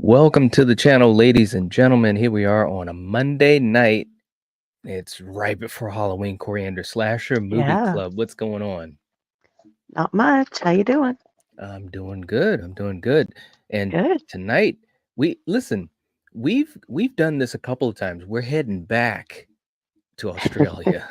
Welcome to the channel, ladies and gentlemen. Here we are on a Monday night. It's right before Halloween. Coriander Slasher Movie Yeah, Club. What's going on? not much. How you doing? I'm doing good. I'm doing good. And Good. tonight, we've done this a couple of times. We're heading back to Australia.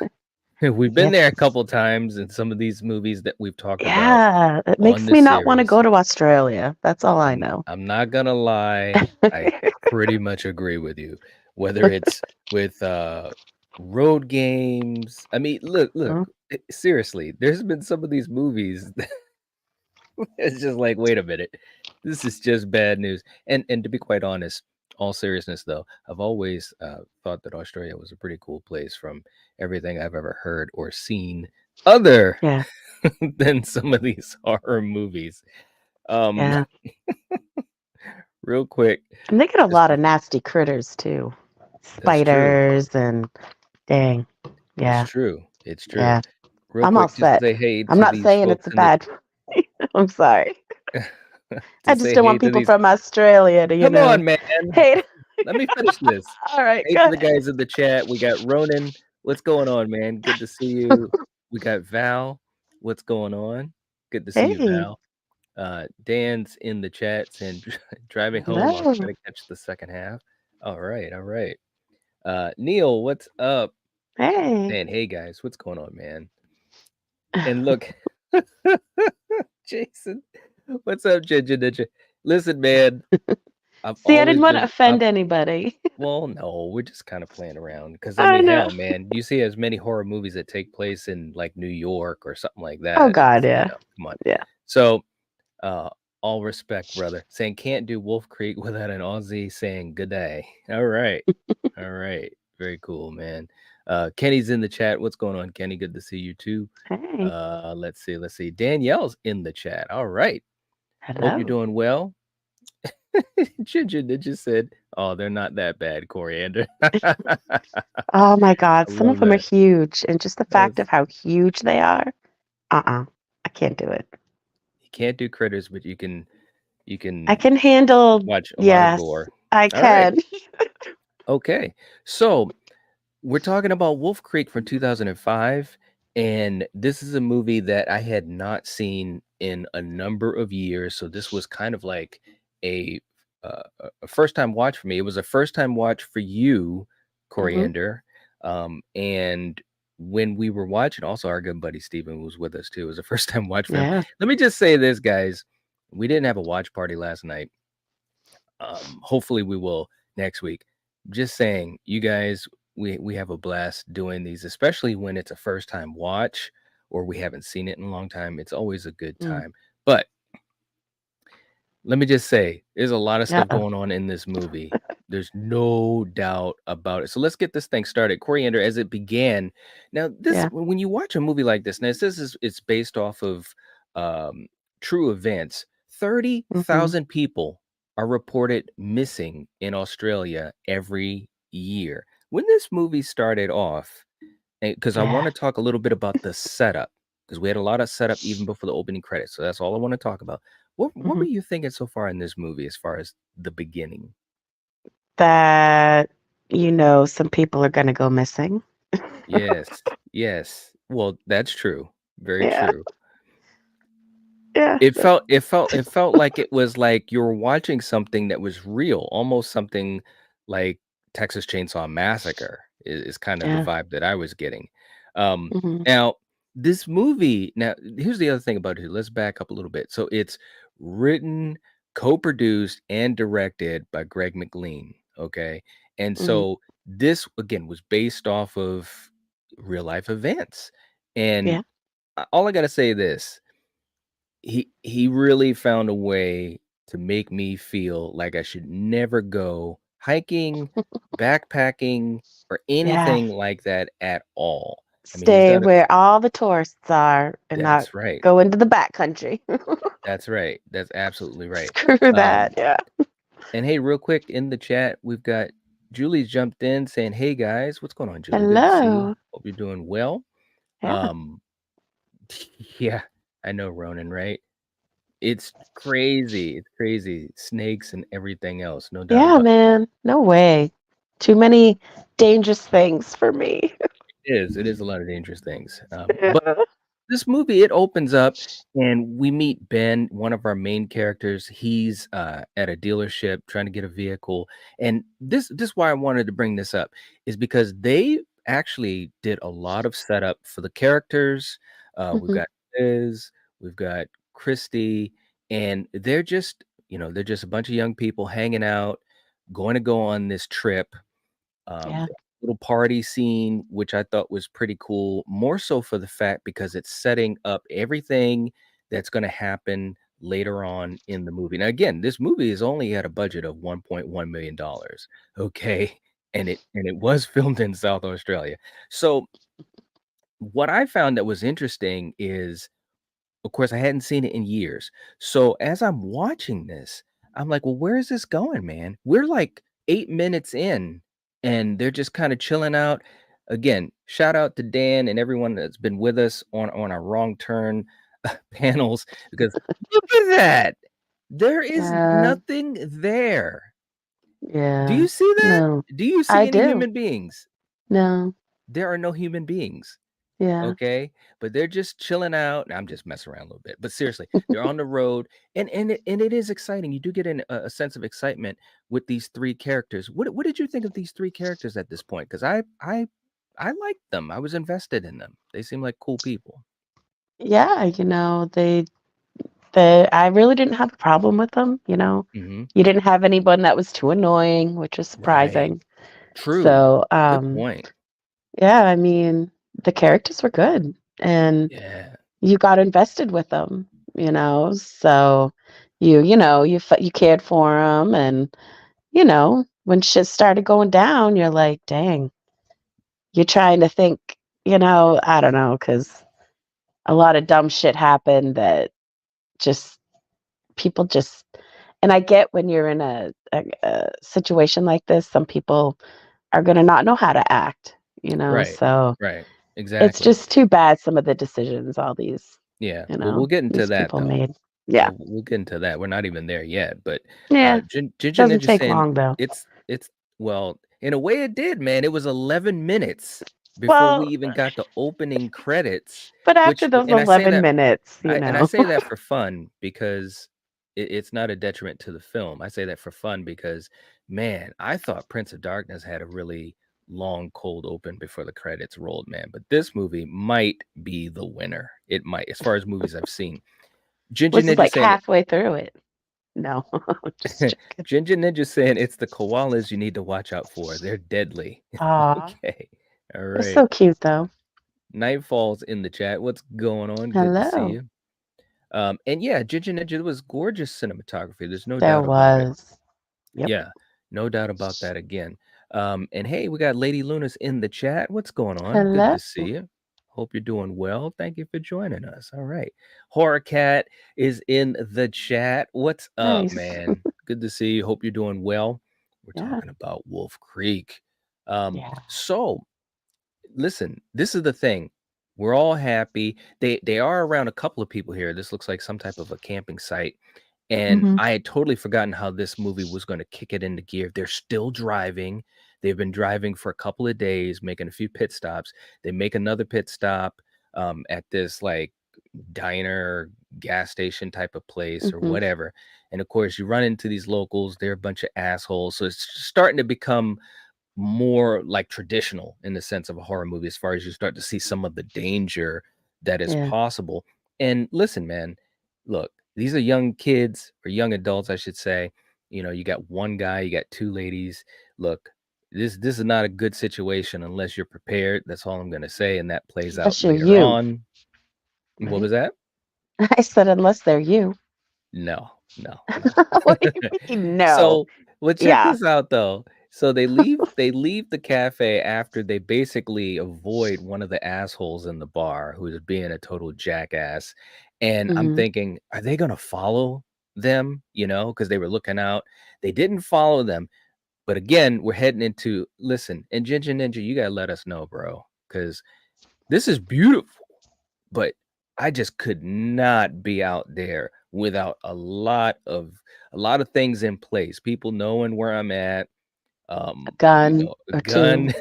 We've been Yes. there a couple of times in some of these movies that we've talked about Yeah, it on makes me this not want to series. go to Australia. That's all I I'm know. I'm not gonna lie, I pretty much agree with you. Whether it's with road games. I mean, look, Mm, seriously, there's been some of these movies that it's just like, wait a minute, this is just bad news. And to be quite honest, all seriousness though, I've always thought that Australia was a pretty cool place from everything I've ever heard or seen other yeah, than some of these horror movies. Um yeah. real quick, And they get a just lot of nasty critters too. that's true. Spiders and dang. It's Yeah, true. It's true. yeah. Real I'm all quick, just to set. say hey I'm to not these saying folks it's a in the bad. I'm sorry. to I just say don't hey want to people these. from Australia to, Come on, man. hate. Let me finish this. All right, Hey go to the ahead. guys in the chat. We got Ronan. What's going on, man? Good to see you. We got Val. What's going on? Good to see you, Hey, Val. Dan's in the chat saying driving home. I'll hello. try to catch the second half. All right, all right. Neil, what's up? Hey. Man, hey guys, what's going on, man? And look, Jason, what's up, Ginger Ninja? Listen, man, I've See, I didn't always want to been up. offend anybody. Well, no, we're just kind of playing around because I I mean, know. hell, man, you see as many horror movies that take place in like New York or something like Oh that. God, It's yeah, come on. yeah. So, uh, all respect, brother. Saying can't do Wolf Creek without an Aussie saying good day. All right, all right, very cool, man. Kenny's in the chat. What's going on, Kenny? Good to see you too. Hey, Let's see. Danielle's in the chat. All right. Hope you're hello. doing well. Ginger Ninja said, "Oh, they're not that bad, Coriander." I Oh my God, some of love them are that. huge, and just the fact That's of how huge they are. I can't do it. you can't do critters, but you I can can handle. watch a lot of Yes, gore. I All right. can. Okay. So we're talking about Wolf Creek from 2005, and this is a movie that I had not seen in a number of years. So this was kind of like a a first time watch for me. It was a first time watch for you, Hmm. Coriander. And when we were watching, also our good buddy Steven was with us too. It was a first time watch for him. Yeah. Let me just say this, guys. We didn't have a watch party last night. Hopefully we will next week. Just saying, you guys, we have a blast doing these, especially when it's a first time watch or we haven't seen it in a long time. It's always a good Mm. time. But let me just say, there's a lot of stuff Uh-oh. going on in this movie. There's no doubt about it. So let's get this thing started. Coriander, as it began. Now, this Yeah. when you watch a movie like this, now this is it's based off of um, true events. Hmm. 30,000 people are reported missing in Australia every year. When this movie started off, because I want Yeah. to talk a little bit about the setup, because we had a lot of setup even before the opening credits. So that's all I want to talk about. What Hmm. were you thinking so far in this movie as far as the beginning? That some people are gonna go missing. Yes, yes. Well, that's true. Very Yeah. true. Yeah. It felt like it was like you were watching something that was real, almost something like Texas Chainsaw Massacre is kind of the Yeah. vibe that I was getting. Um, Hmm. now this movie, now here's the other thing about it. Let's back up a little bit. So it's written, co-produced, and directed by Greg McLean. Okay. And Hmm. so this again was based off of real life events. And Yeah. all I gotta say this he really found a way to make me feel like I should never go hiking, backpacking, or Yes. anything like that at all. I mean, he's Stay done a where all the tourists are and not that's right. go into the back country. That's right. That's absolutely right. Screw that. Um, Yeah. and hey, real quick in the chat, we've got Julie's jumped in saying, "Hey guys, what's going on, Julie? Good to see you. Hello. Hope you're doing well." Yeah. Um, yeah, I know Ronan, right? It's crazy. It's crazy. Snakes and everything else, no doubt Yeah, about man. No way. Too many dangerous things for me. it. It is a lot of dangerous things. But Yeah. this movie, it opens up and we meet Ben, one of our main characters. He's at a dealership trying to get a vehicle. And this why I wanted to bring this up is because they actually did a lot of setup for the characters. We've Mhm. got Liz, we've got Christy, and they're just a bunch of young people hanging out, going to go on this trip. Yeah. Little party scene, which I thought was pretty cool, more so for the fact because it's setting up everything that's going to happen later on in the movie. Now, again, this movie is only at a budget of $1.1 million. Okay. And it was filmed in South Australia. So what I found that was interesting is of course, I hadn't seen it in years. So as I'm watching this, I'm like, well, where is this going, man? We're like 8 minutes in and they're just kind of chilling out. Again, shout out to Dan and everyone that's been with us on our wrong turn panels because look at that. There is Yeah. nothing there. Do Yeah. you see that? No. Do you I see any do. human beings? No. There are no human beings. Yeah. Okay, but they're just chilling out. I'm just messing around a little bit, but seriously, they're on the road, and it is exciting. You do get a sense of excitement with these three characters. What did you think of these three characters at this point? Because I liked them. I was invested in them. They seem like cool people. Yeah, they I really didn't have a problem with them. Hmm. You didn't have anyone that was too annoying, which was Right. surprising. True. So, Good point. yeah, I mean, the characters were good and Yeah. you got invested with them. So you cared for them and when shit started going down, you're like, "Dang." You're trying to think, I don't know, because a lot of dumb shit happened that just people just and I get when you're in a situation like this, some people are gonna not know how to act, Right. so Right. it's Exactly. just too bad some of the decisions all these, Yeah. you Well, we'll know, get into these that people though. made. Yeah. We'll get into that. We're not even there yet, but Yeah. Ginger Doesn't Ninja take saying long though. it's well, in a way it did, man. It was 11 minutes before we Well, even got the opening credits, but after which those and I say 11 that minutes, I say that for fun because it's not a detriment to the film. I say that for fun because man, I thought Prince of Darkness had a really long cold open before the credits rolled, man. But this movie might be the winner. It might, as far as movies I've seen. Ginger which is Ninja like saying halfway through it. No, just joking. Ginger Ninja saying it's the koalas you need to watch out for. They're deadly. Aw, Okay. All they're right. so cute though. Nightfall's in the chat. What's going on? Good to see Hello. you. And yeah, Ginger Ninja was gorgeous cinematography. There's no There doubt about it. was. Yep. Yeah, no doubt about that again. And hey, we got Lady Luna's in the chat. What's going on? Good Hello. to see you. Hope you're doing well. Thank you for joining us. All right. Horror Cat is in the chat. What's up, Nice. man? Good to see you. Hope you're doing well. We're Yeah. talking about Wolf Creek. Yeah. So listen, this is the thing. We're all happy. They are around a couple of people here. This looks like some type of a camping site. And Mhm. I had totally forgotten how this movie was going to kick it into gear. They're still driving. They've been driving for a couple of days, making a few pit stops. They make another pit stop at this like diner, gas station type of place or Mhm. whatever. And of course, you run into these locals. They're a bunch of assholes. So it's starting to become more like traditional in the sense of a horror movie as far as you start to see some of the danger that is Yeah. possible. And listen, man, look, these are young kids or young adults, I should say. You got one guy, you got two ladies. Look, this is not a good situation unless you're prepared. That's all I'm gonna say, and that plays out Unless you're later you, on. What right? was that? I said unless they're you. No, no, no. What do you mean? No. So, well, check Yeah. this out though. So they leave the cafe after they basically avoid one of the assholes in the bar who is being a total jackass. And I'm Mhm. thinking, are they gonna follow them? Because they were looking out. They didn't follow them. But again, we're heading into listen, and Ginger Ninja, you gotta let us know, bro. Because this is beautiful, but I just could not be out there without a lot of things in place. People knowing where I'm at, A gun a or 2, gun,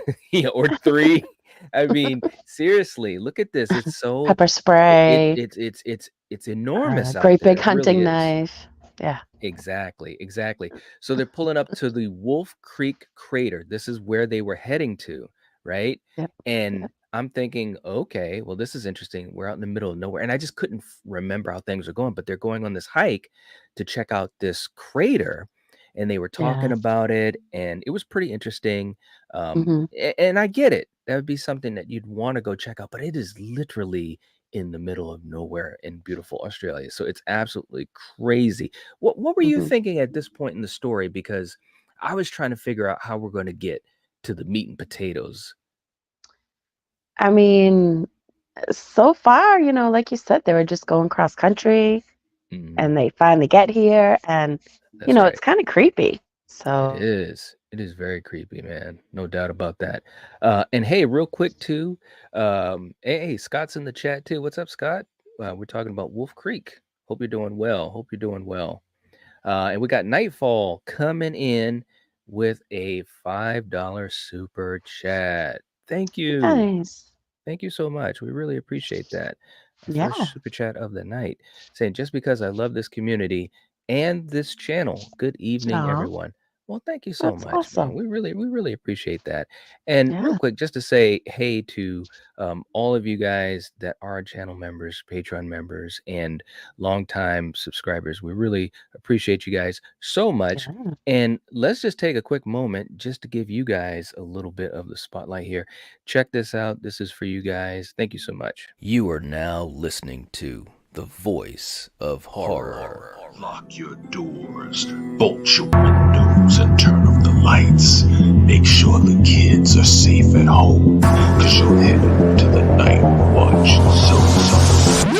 or 3. I mean, seriously, look at this. It's so pepper spray, it's enormous out great there. big It really hunting is. knife. Yeah. Exactly, exactly. So they're pulling up to the Wolf Creek crater. This is where they were heading to, right? Yep. And Yep. I'm thinking, okay, well, this is interesting. We're out in the middle of nowhere. And I just couldn't remember how things are going, but they're going on this hike to check out this crater. And they were talking Yeah. about it, and it was pretty interesting. Mhm. And I get it. That would be something that you'd want to go check out, but it is literally in the middle of nowhere in beautiful Australia. So it's absolutely crazy. What were you Mhm. thinking at this point in the story? Because I was trying to figure out how we're going to get to the meat and potatoes. I mean, so far, like you said, they were just going cross country Mhm. and they finally get here and, That's it's right. kinda creepy. It So, is. It is very creepy, man. No doubt about that. And hey, real quick too. Hey, Scott's in the chat too. What's up, Scott? We're talking about Wolf Creek. Hope you're doing well. Hope you're doing well. And we got Nightfall coming in with a $5 super chat. Thank you. nice. Thank you so much. We really appreciate that. Our first Yeah. super chat of the night saying, just because I love this community and this channel, good evening, Aw, everyone. Well, thank you so that's much, man. awesome. We really appreciate that. And real Yeah. quick, just to say hey to all of you guys that are channel members, Patreon members, and longtime subscribers. We really appreciate you guys so much. Yeah. And let's just take a quick moment just to give you guys a little bit of the spotlight here. Check this out. This is for you guys. Thank you so much. You are now listening to the voice of horror. Lock your doors, bolt your windows, and turn off the lights. Make sure the kids are safe at home, cause you're headed to the night watch zone.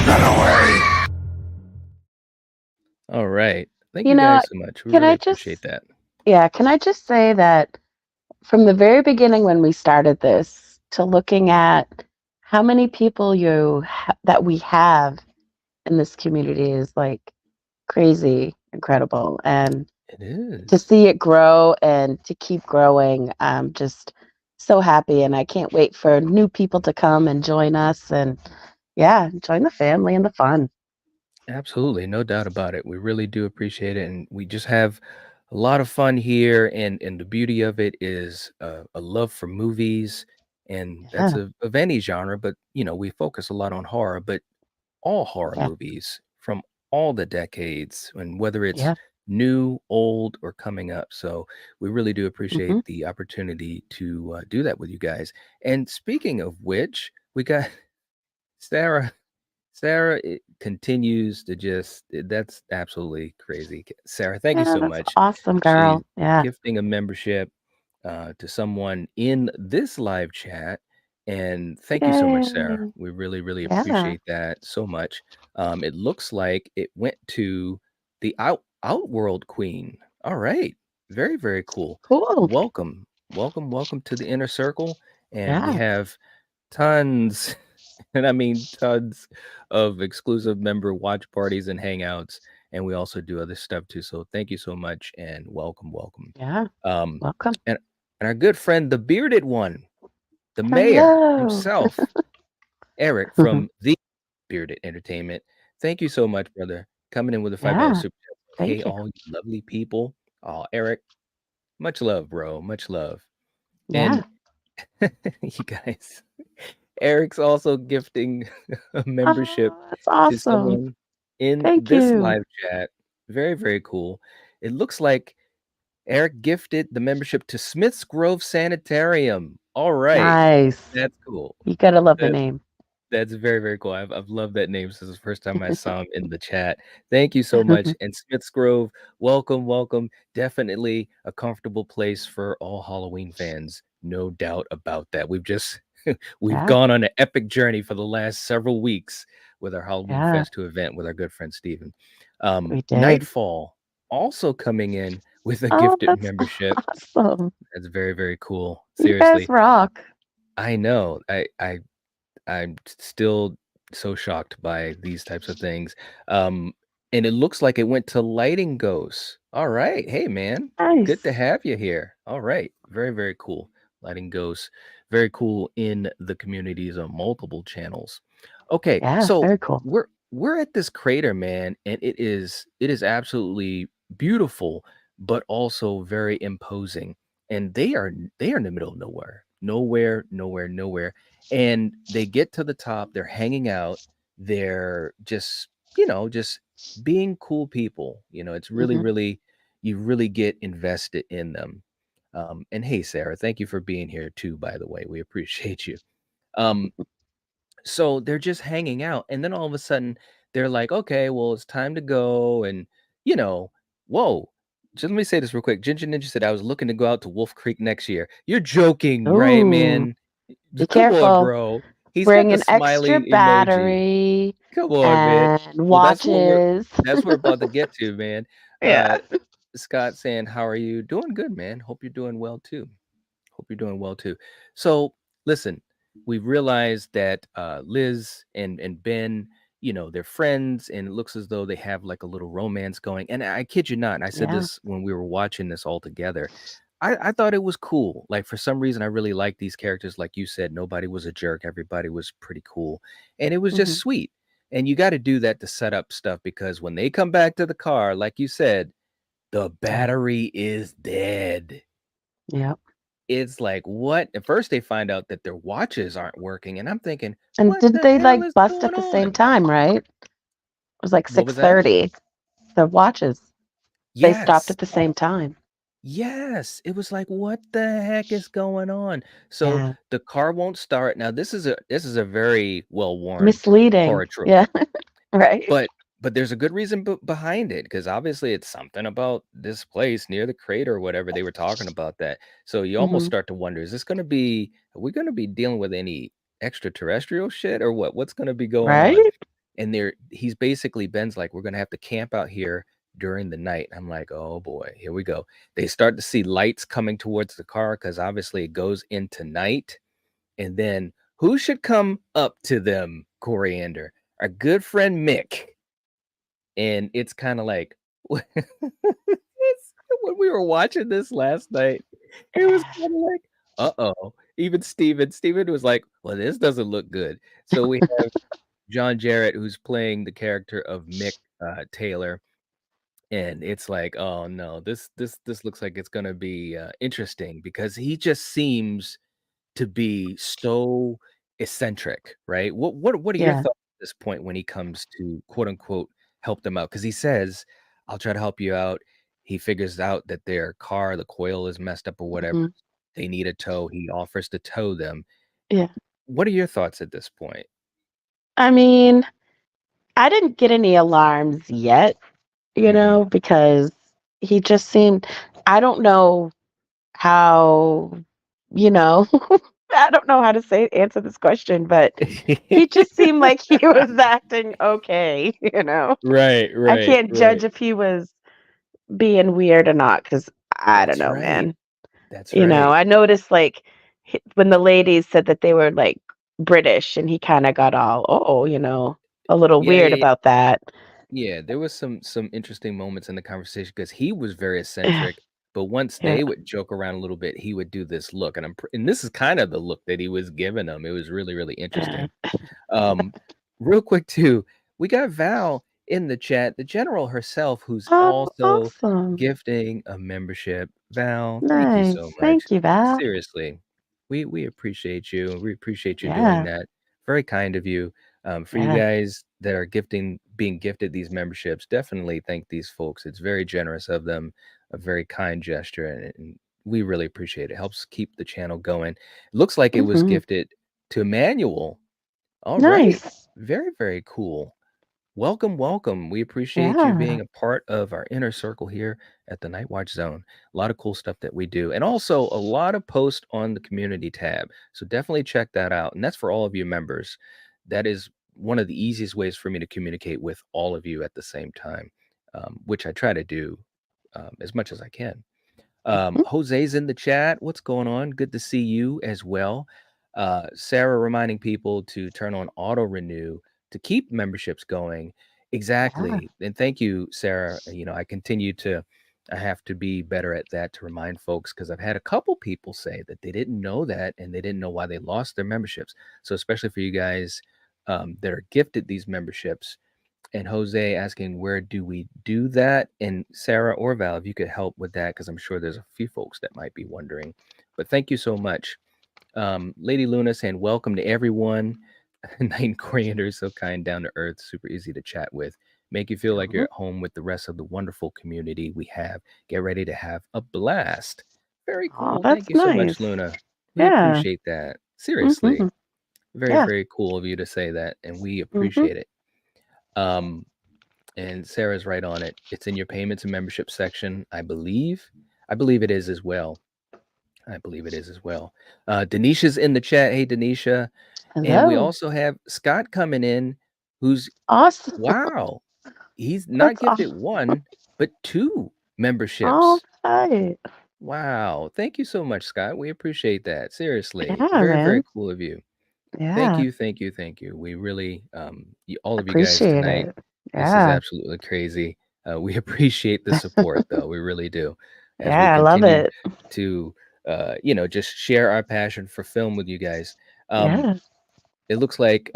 Run away! All right. Thank You you know, guys so much. We can really I appreciate just that. yeah, can I just say that from the very beginning when we started this to looking at how many people that we have in this community is like crazy incredible, and It to is. see it grow and to keep growing, I'm just so happy, and I can't wait for new people to come and join us and yeah, join the family and the fun. Absolutely. No doubt about it. We really do appreciate it. And we just have a lot of fun here. And the beauty of it is a love for movies. And that's Yeah, of any genre. But, we focus a lot on horror, but all horror yeah, movies from all the decades, and whether it's yeah. new, old, or coming up. So we really do appreciate Mhm. the opportunity to do that with you guys. And speaking of which, we got Sarah. Sarah continues to that's absolutely crazy. Sarah, thank you Yeah, so that's much. awesome, She's girl. Yeah. gifting a membership to someone in this live chat. And thank you so much, Sarah. Yay. We really, really Yeah. appreciate that so much. It looks like it went to the Outworld Queen. All right. Very, very cool. Cool. Welcome. Welcome, welcome to the inner circle. And we Yeah. have tons, and I mean tons of exclusive member watch parties and hangouts. And we also do other stuff too. So thank you so much and welcome, welcome. Yeah. Um, Welcome. and our good friend, the bearded one, the mayor Hello. himself, Eric from the Bearded Entertainment. Thank you so much, brother. Coming in with a $5 Yeah. super chat. Hey, Thank you. all you lovely people. Oh, Eric, much love, bro. Much love. And Yeah. you guys, Eric's also gifting a membership Oh, that's to awesome. someone. in Thank this you. live chat. Very, very cool. It looks like Eric gifted the membership to Smith's Grove Sanitarium. All right. Nice. That's cool. You gotta love the That name. that's very, very cool. I've loved that name since the first time I saw him in the chat. Thank you so much. And Smith's Grove, welcome, welcome. Definitely a comfortable place for all Halloween fans. No doubt about that. We've Yeah, gone on an epic journey for the last several weeks with our Halloween yeah, Fest 2 event with our good friend Steven. we did. Nightfall also coming in with a Oh, gifted that's membership. awesome. That's very, very cool. You guys Seriously. rock. I know. I'm still so shocked by these types of things. Um, and it looks like it went to Lighting Ghosts. All right. Hey, man. Good to Nice. have you here. All right. Very, very cool. Lighting Ghosts. Very cool in the communities on multiple channels. Okay, Yeah, so very cool. we're at this crater, man, and it is absolutely beautiful, but also very imposing. And they are in the middle of nowhere. Nowhere, nowhere, nowhere. And they get to the top, they're hanging out, they're just being cool people. It's really, Hmm. really, you really get invested in them. And hey, Sarah, thank you for being here too, by the way. We appreciate you. Um, so they're just hanging out, and then all of a sudden they're like, okay, well, it's time to go. And you know, whoa. Just let me say this real quick. Ginger Ninja said I was looking to go out to Wolf Creek next year. You're joking, right, Ooh, man? be Come on, careful. bro. He's got Bring the an extra smiling emoji. battery Come on, man. and Well, that's what we're watches. about to get to, man. Yeah. Uh Scott saying, "How are you?" Doing good, man. Hope you're doing well too. Hope you're doing well too. So, listen, we realized that Liz and Ben, they're friends, and it looks as though they have like a little romance going. And I kid you not, and I said Yeah. this when we were watching this all together. I thought it was cool. Like for some reason, I really liked these characters. Like you said, nobody was a jerk. Everybody was pretty cool, and it was just Hmm. sweet. And you got to do that to set up stuff because when they come back to the car, like you said, the Yeah. battery is dead. Yep. It's like, what? At first, they find out that their watches aren't working, and I'm thinking, And "What didn't the they hell like is bust going at the same on?" time, right? It was like What was that? 6:30. The watches. They stopped Yes. at the same time. Yes. It was like, "What the heck is going on?" So, Yeah. the car won't start. Now, this is a very well-worn Misleading. horror trope. Yeah. Right. But there's a good reason behind it, because obviously it's something about this place near the crater or whatever, they were talking about that. So you almost Hmm. start to wonder, are we gonna be dealing with any extraterrestrial shit or what? What's gonna be going on? Right. And he's basically Ben's like, we're gonna have to camp out here during the night. I'm like, oh boy, here we go. They start to see lights coming towards the car because obviously it goes into night. And then who should come up to them, Coriander? Our good friend Mick. And it's kinda like when we were watching this last night, it was Yeah. kinda like, "Uh-oh." Even Steven was like, "Well, this doesn't look good." So we have John Jarrett, who's playing the character of Mick, Taylor, and it's like, "Oh, no. This looks like it's gonna be, interesting," because he just seems to be so eccentric, right? What are your Yeah. thoughts at this point when he comes to quote unquote help them out? Because he says, "I'll try to help you out." He figures out that their car, the coil is messed up or whatever. Hmm. They need a tow. He offers to tow them. Yeah. What are your thoughts at this point? I mean, I didn't get any alarms yet, Mhm. because he just seemed, I don't know how, you know, I don't know how to answer this question, but he just seemed like he was acting okay. Right, I right, can't judge right. if he was being weird or not because I don't That's know, right. man. That's right. I noticed like when the ladies said that they were like British and he kind of got all, a little Yeah, weird yeah, about that. yeah, there was some interesting moments in the conversation because he was very eccentric, but once Yeah. they would joke around a little bit, he would do this look, and and this is kind of the look that he was giving them. It was really, really Yeah. interesting. Um, Real quick too, we got Val in the chat, the general herself, who's Oh, also awesome. gifting a membership. Val, thank you Nice. so much. Thank you, Val. Seriously, we appreciate you. We appreciate you doing Yeah. that. Very kind of you. For you Yeah. guys that are being gifted these memberships, definitely thank these folks. It's very generous of them, a very kind gesture, and we really appreciate it. Helps keep the channel going. It looks like it was Mhm. gifted to Emmanuel. All right. Nice. Very, very cool. Welcome, welcome. We appreciate you Yeah. being a part of our inner circle here at the Night Watch Zone. A lot of cool stuff that we do, and also a lot of posts on the community tab. So definitely check that out. And that's for all of you members. That is one of the easiest ways for me to communicate with all of you at the same time, which I try to do as much as I can. Mhm. Jose's in the chat. What's going on? Good to see you as well. Sarah reminding people to turn on auto renew to keep memberships going. Yeah. Exactly. And thank you, Sarah. I have to be better at that to remind folks because I've had a couple people say that they didn't know that and they didn't know why they lost their memberships. So, especially for you guys that are gifted these memberships, and Jose asking where do we do that? And Sarah or Val, if you could help with that, because I'm sure there's a few folks that might be wondering. But thank you so much. Lady Luna saying welcome to everyone. Night Coriander is so kind, down to earth, super easy to chat with. Make you feel like you're Mhm. at home with the rest of the wonderful community we have. Get ready to have a blast. Very Oh, cool. Thank that's you so much, nice. Luna. We Yeah. appreciate that. Seriously. Mhm. Very, Yeah. very cool of you to say that. And we Mhm. appreciate it. Um, and Sarah's right on it. It's in your payments and membership section, I believe. I believe it is as well. I believe it is as well. Denisha's in the chat. Hey, Denisha. And we Hello. also have Scott coming in, who's, Awesome. wow, he's not That's gifted awesome. one, but two All memberships. right. Wow. Thank you so much, Scott. We appreciate that. Seriously. Yeah, Very, very man. cool of you. Thank Yeah. you, thank you, thank you. We really, all of you guys Appreciate tonight, it. this is Yeah. absolutely crazy. We appreciate the support, though. We really do. As we Yeah, I love continue it. to, just share our passion for film with you guys. Um, Yeah. it looks like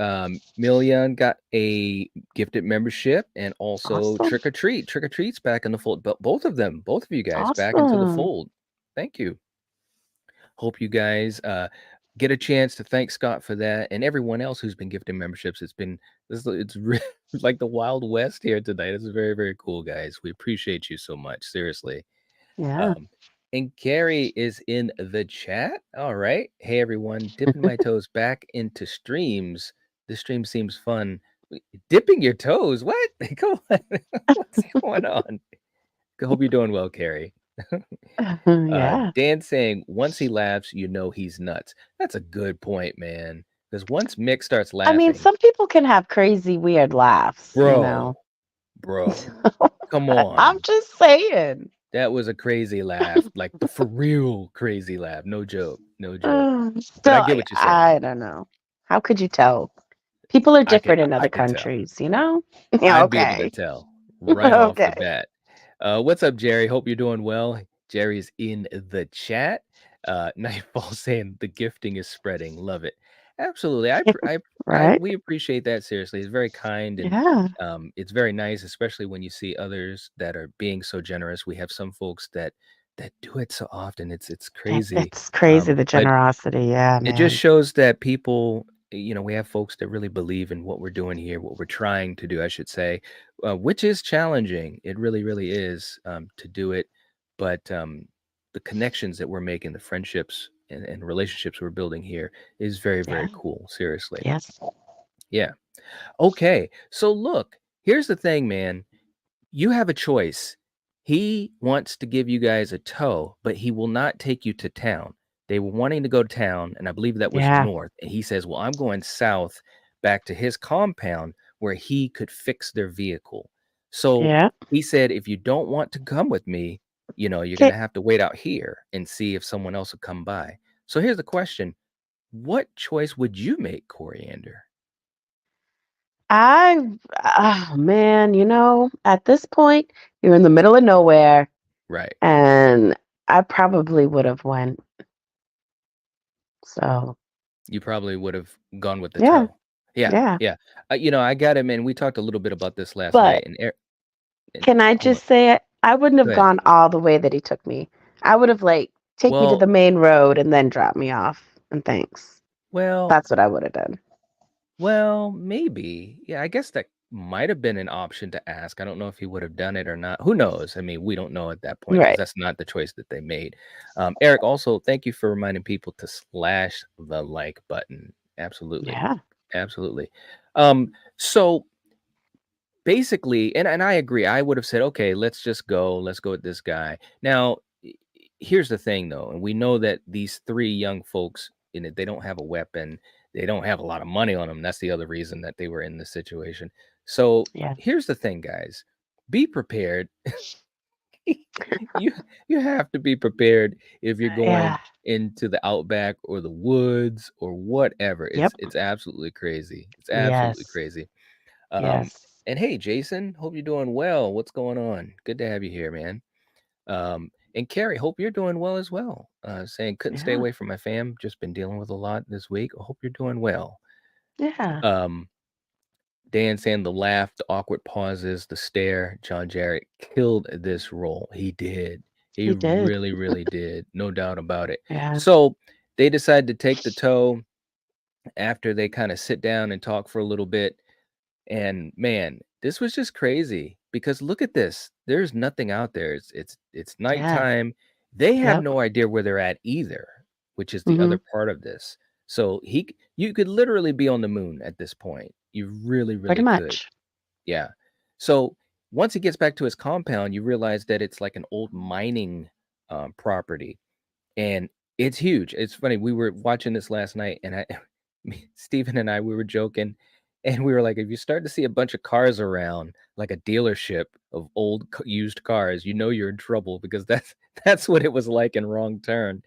Million got a gifted membership and also Awesome. Trick or Treat. Trick or Treat's back in the fold. But both of them, both of you guys, back into the Awesome. fold. Thank you. Hope you guys get a chance to thank Scott for that and everyone else who's been gifting memberships. It's like the Wild West here tonight. It's very, very cool, guys. We appreciate you so much. Seriously. Yeah. Um, and Gary is in the chat. All right. Hey everyone, dipping my toes back into streams. This stream seems fun. Dipping your toes? What? Come on. What's going on? Hope you're doing well, Carrie. Yeah. Dan saying once he laughs, you know he's nuts. That's a good point, man. Because once Mick starts I mean, laughing, some people can have crazy, weird laughs, you know. bro, come I'm on. just saying. That was a crazy laugh, like the for real crazy laugh. No joke, no joke. But I Still, get what you're saying. I don't know. How could you tell? People are different in I other could tell. countries, you know? Yeah, I'd be able to okay. tell right off the Okay. bat. What's up, Jerry? Hope you're doing well. Jerry's in the chat. Nightfall saying the gifting is spreading. Love it. Absolutely. Right? We appreciate that seriously. It's very kind and Yeah. it's very nice, especially when you see others that are being so generous. We have some folks that do it so often. It's crazy. It's crazy, the But generosity. Yeah, it just man. shows that people, we have folks that really believe in what we're doing here, what we're trying to do, I should say, which is challenging. It really, really is to do it. But the connections that we're making, the friendships and relationships we're building here is very, Yeah. very cool. Seriously. Yes. Yeah. Okay. So look, here's the thing, man. You have a choice. He wants to give you guys a tow, but he will not take you to town. They were wanting to go to town, and I believe that was Yeah. north. And he says, well, I'm going south back to his compound where he could fix their vehicle. So Yeah. he said, if you don't want to come with me, you're going Okay. to have to wait out here and see if someone else will come by. So here's the question. What choice would you make, Coriander? Oh man, at this point, you're in the middle of nowhere, Right. and I probably would have went. So You probably would have gone with the yeah, toe. Yeah, yeah. yeah. I got him, and we talked a little bit about this last night. But And can I hold on, just say it? I wouldn't go have ahead. gone all the way that he took me. I would have take me to Well, the main road and then drop me off. And thanks. well, That's what I would have done. Well, maybe. Yeah, I guess that might have been an option to ask. I don't know if he would have done it or not. Who knows? I mean, we don't know at that point because Right. that's not the choice that they made. Eric, also, thank you for reminding people to slash the like button. Absolutely. Yeah. Absolutely. So basically, and I agree. I would have said, okay, let's just go. Let's go with this guy. Now, here's the thing, though, and we know that these three young folks, they don't have a weapon. They don't have a lot of money on them. That's the other reason that they were in this situation. So Yeah. here's the thing, guys. Be prepared. you you have to be prepared if you're going Yeah. into the outback or the woods or whatever. It's Yep. it's absolutely crazy. It's absolutely Yes. crazy. Um, Yes. and hey, Jason, hope you're doing well. What's going on? Good to have you here, man. And Carrie, hope you're doing well as well. Saying couldn't stay Yeah. away from my fam. Just been dealing with a lot this week. I hope you're doing well. Yeah. Um, Dan saying the laugh, the awkward pauses, the stare. John Jarrett killed this role. He did. He He did. really, really did. No doubt about it. Yeah. So they decided to take the tow after they kind of sit down and talk for a little bit. And man, this was just crazy because look at this. There's nothing out there. It's Yeah. nighttime. They have Yep. no idea where they're at either, which is the other Mhm. part of this. So you could literally be on the moon at this point. You really, Pretty really could. much. Yeah. So once he gets back to his compound, you realize that it's like an old mining property, and it's huge. It's funny. We were watching this last night, and Stephen and I, we were joking, and we were like, if you start to see a bunch of cars around, like a dealership of old used cars, you know you're in trouble because that's that's what it was like in Wrong Turn.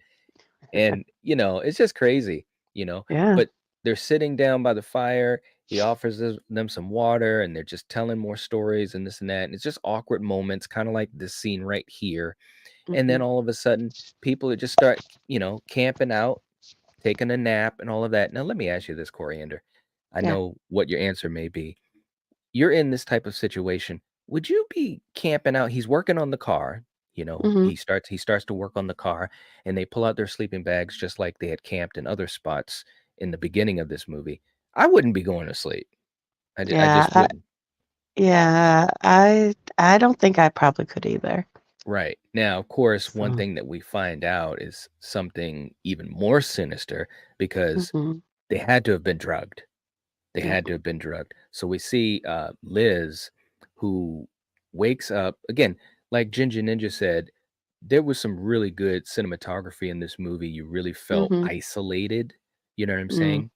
And it's just crazy, you know. Yeah. But they're sitting down by the fire. He offers them some water, and they're just telling more stories and this and that. And it's just awkward moments, kind of like this scene right here. And then Mhm. all of a sudden, people would just start, camping out, taking a nap, and all of that. Now, let me ask you this, Coriander. I Yeah. know what your answer may be. You're in this type of situation. Would you be camping out? He's working on the car. Mhm. He starts to work on the car, and they pull out their sleeping bags just like they had camped in other spots in the beginning of this movie. I wouldn't be going to sleep. I Yeah. just wouldn't. Yeah. I don't think I probably could either. Right. Now, of course, one So. thing that we find out is something even more sinister because Mhm. they had to have been drugged. They Yep. had to have been drugged. So we see Liz, who wakes up again, like Ginger Ninja said, there was some really good cinematography in this movie. You really felt Mhm. isolated. You know what I'm Mm. saying?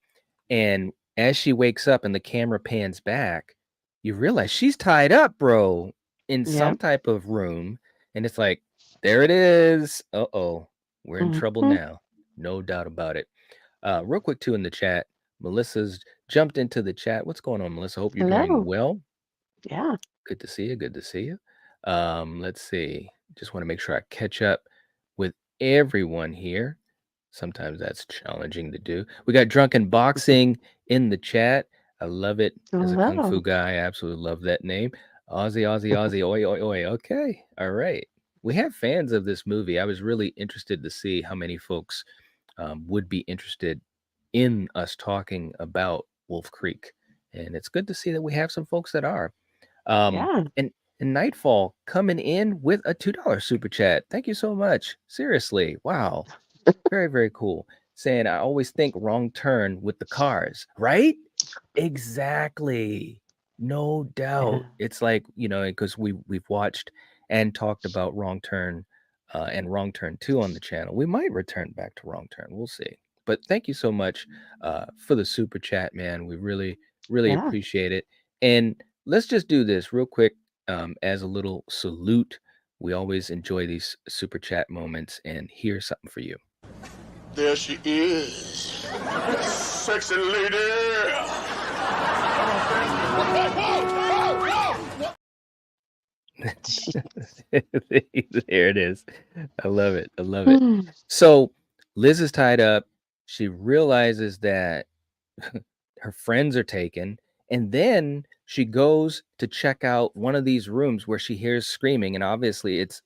And as she wakes up and the camera pans back, you realize she's tied up, bro, in some Yep. type of room. And it's like, there it is. Uh-oh, we're in trouble Mhm. now. No doubt about it. Real quick, too, in the chat, Melissa's jumped into the chat. What's going on, Melissa? Hope you're doing Hello. well. Yeah. Good to see you. Good to see you. Let's see. Just want to make sure I catch up with everyone here. Sometimes that's challenging to do. We got Drunken Mhm. Boxing in the chat. I love it. As a kung fu Hello. guy, I absolutely love that name. Aussie, Aussie, Aussie, oi, oi, oi. Okay. All right. We have fans of this movie. I was really interested to see how many folks would be interested in us talking about Wolf Creek. And it's good to see that we have some folks that are. Um, Yeah. and, and Nightfall coming in with a $2 super chat. Thank you so much. Seriously. Wow. Very, very cool. Saying I always think Wrong Turn with the cars, right? Exactly. No doubt. Yeah. It's like, because we've watched and talked about Wrong Turn and Wrong Turn 2 on the channel. We might return back to Wrong Turn. We'll see. But thank you so much for the super chat, man. We really, really Yeah. appreciate it. And let's just do this real quick as a little salute. We always enjoy these super chat moments, and here's something for you. There she is. Sexy lady. There it is. I love it. I love it. Mm. So Liz is tied up. She realizes that her friends are taken, and then she goes to check out one of these rooms where she hears screaming, and obviously it's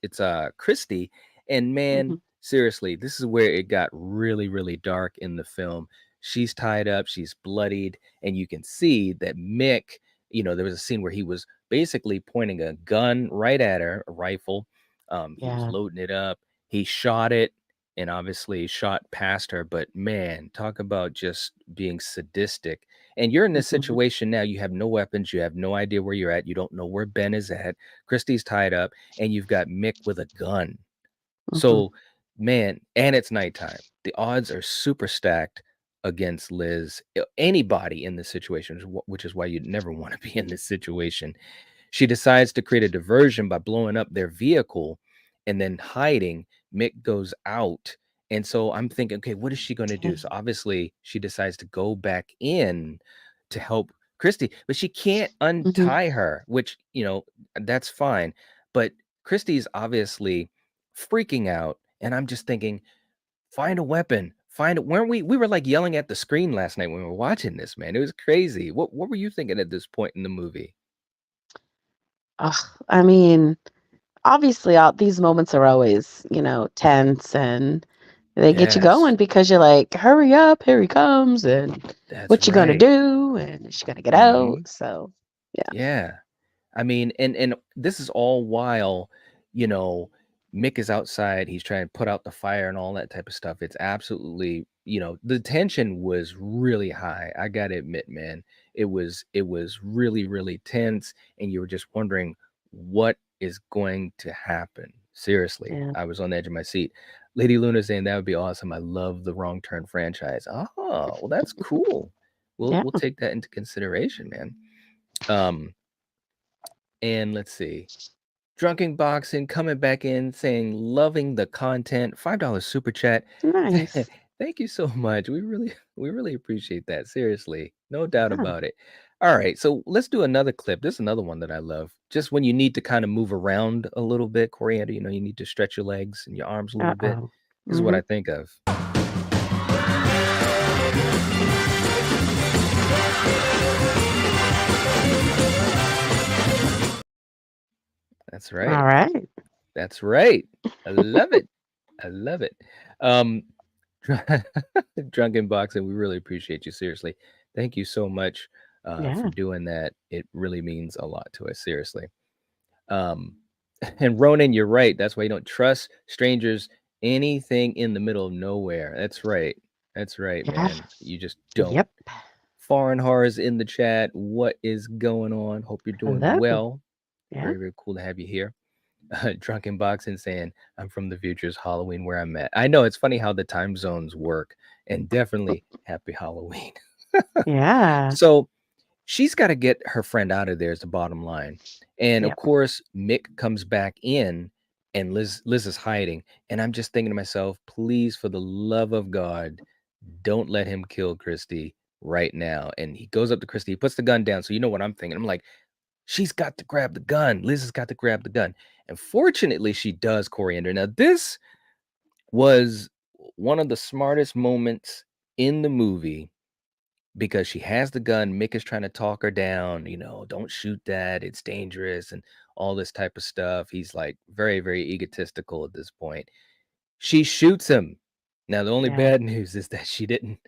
Christy. And man, Mhm. seriously, this is where it got really, really dark in the film. She's tied up, she's bloodied, and you can see that Mick, there was a scene where he was basically pointing a gun right at her, a rifle. He was Yeah. loading it up. He shot it and obviously shot past her. But man, talk about just being sadistic. And you're in this Mhm. situation now. You have no weapons. You have no idea where you're at. You don't know where Ben is at. Christy's tied up, and you've got Mick with a gun. Mhm. So, man, and it's nighttime. The odds are super stacked against Liz. Anybody in this situation, which is why you'd never want to be in this situation. She decides to create a diversion by blowing up their vehicle and then hiding. Mick goes out. And so I'm thinking, okay, what is she going to do? So Dang. obviously she decides to go back in to help Christy, but she can't Mhm. untie her, which, that's fine. But Christy's obviously freaking out. And I'm just thinking, find a weapon. Find it. Weren't we were like yelling at the screen last night when we were watching this, man. It was crazy. What were you thinking at this point in the movie? Ugh, I mean, obviously, all these moments are always, tense and they get you Yes. going because you're like, "Hurry up, here he comes," and That's "What you gonna right. do?" and "Is she gonna get out?" Mhm. So, yeah. Yeah. I mean, and this is all while, you know, Mick is outside, he's trying to put out the fire and all that type of stuff. It's absolutely, the tension was really high. I gotta admit, man. It was really, really tense, and you were just wondering what is going to happen. Seriously, Yeah. I was on the edge of my seat. Lady Luna saying that would be awesome. I love the Wrong Turn franchise. Oh, well, that's cool. We'll Yeah. we'll take that into consideration, man. Um, and let's see. Drunken Boxing coming back in saying, loving the content. $5 super chat. Nice. Thank you so much. We really appreciate that. Seriously. No doubt Yeah. about it. All right. So let's do another clip. This is another one that I love. Just when you need to kind of move around a little bit, Coriander, you need to stretch your legs and your arms a little bit. Uh-oh. This is what I Mhm. think of. That's right. Alright. That's right. I love it. I love it. Um, Drunken Boxing, we really appreciate you. Seriously. Thank you so much for Yeah. doing that. It really means a lot to us. Seriously. Um, and Ronan, you're right. That's why you don't trust strangers anything in the middle of nowhere. That's right. That's right, Yeah. man. You just don't. Yep. Foreign horrors in the chat. What is going on? Hope you're doing Hello. well. Yeah. Very, very cool to have you here. Drunken Boxing saying, I'm from the future's Halloween where I'm at. I know it's funny how the time zones work, and definitely happy Halloween. Yeah. So she's got to get her friend out of there is the bottom line. And of Yep. course, Mick comes back in and Liz is hiding. And I'm just thinking to myself, please, for the love of God, don't let him kill Christy right now. And he goes up to Christy, he puts the gun down. So you know what I'm thinking. I'm like, she's got to grab the gun. Liz has got to grab the gun. And fortunately, she does, Coriander. Now, this was one of the smartest moments in the movie because she has the gun. Mick is trying to talk her down, don't shoot that. It's dangerous and all this type of stuff. He's like very, very egotistical at this point. She shoots him. Now, the only Yeah. bad news is that she didn't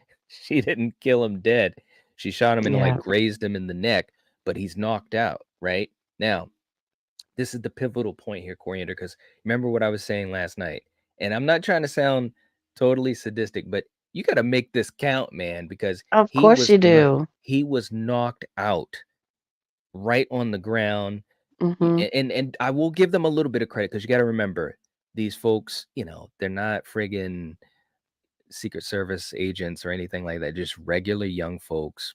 kill him dead. She shot him and like Yeah. grazed him in the neck, but he's knocked out, right? Now, this is the pivotal point here, Coriander, because remember what I was saying last night. And I'm not trying to sound totally sadistic, but you got to make this count, man, because Of he course was you not do. he was knocked out right on the ground. Mhm. And I will give them a little bit of credit because you got to remember these folks, they're not friggin' Secret Service agents or anything like that, just regular young folks.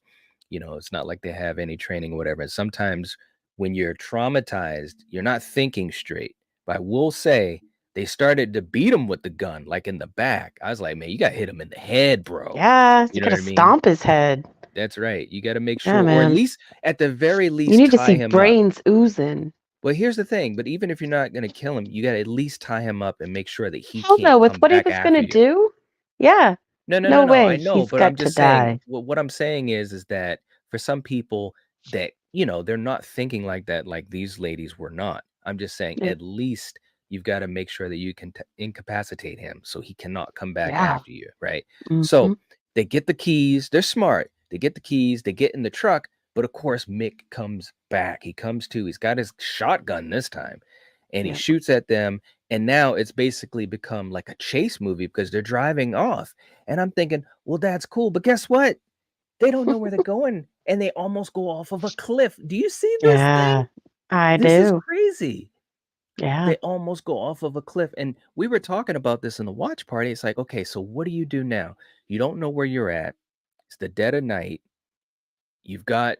It's not like they have any training or whatever. And sometimes when you're traumatized, you're not thinking straight. But I will say they started to beat him with the gun, like in the back. I was like, man, you got to hit him in the head, bro. Yeah, you You know what gotta I mean? stomp his head. That's right. You got to make Yeah, sure, or man. at the very You least, need to tie see him up. brains oozing. Well, here's the thing. But even if you're not going to kill him, you got to at least tie him up and make sure that he Hell no, can't with come what he back was after gonna you. do? Yeah. No, no, no, No no. I way. know, He's but I'm got to just saying die. what I'm saying is that for some people that, they're not thinking like that, like these ladies were not. I'm just saying Yeah. at least you've got to make sure that you can incapacitate him so he cannot come back Yeah. after you, right? So Mhm. They get the keys. They're smart. They get the keys. They get in the truck. But of course, Mick comes back. He comes to. He's got his shotgun this time, and he Yep. shoots at them. And now it's basically become like a chase movie because they're driving off. And I'm thinking, well, that's cool. But guess what? They don't know where they're going, and they almost go off of a cliff. Do you see this thing? Yeah, I This is do. crazy. Yeah. They almost go off of a cliff. And we were talking about this in the watch party. It's like, okay, so what do you do now? You don't know where you're at. It's the dead of night. You've got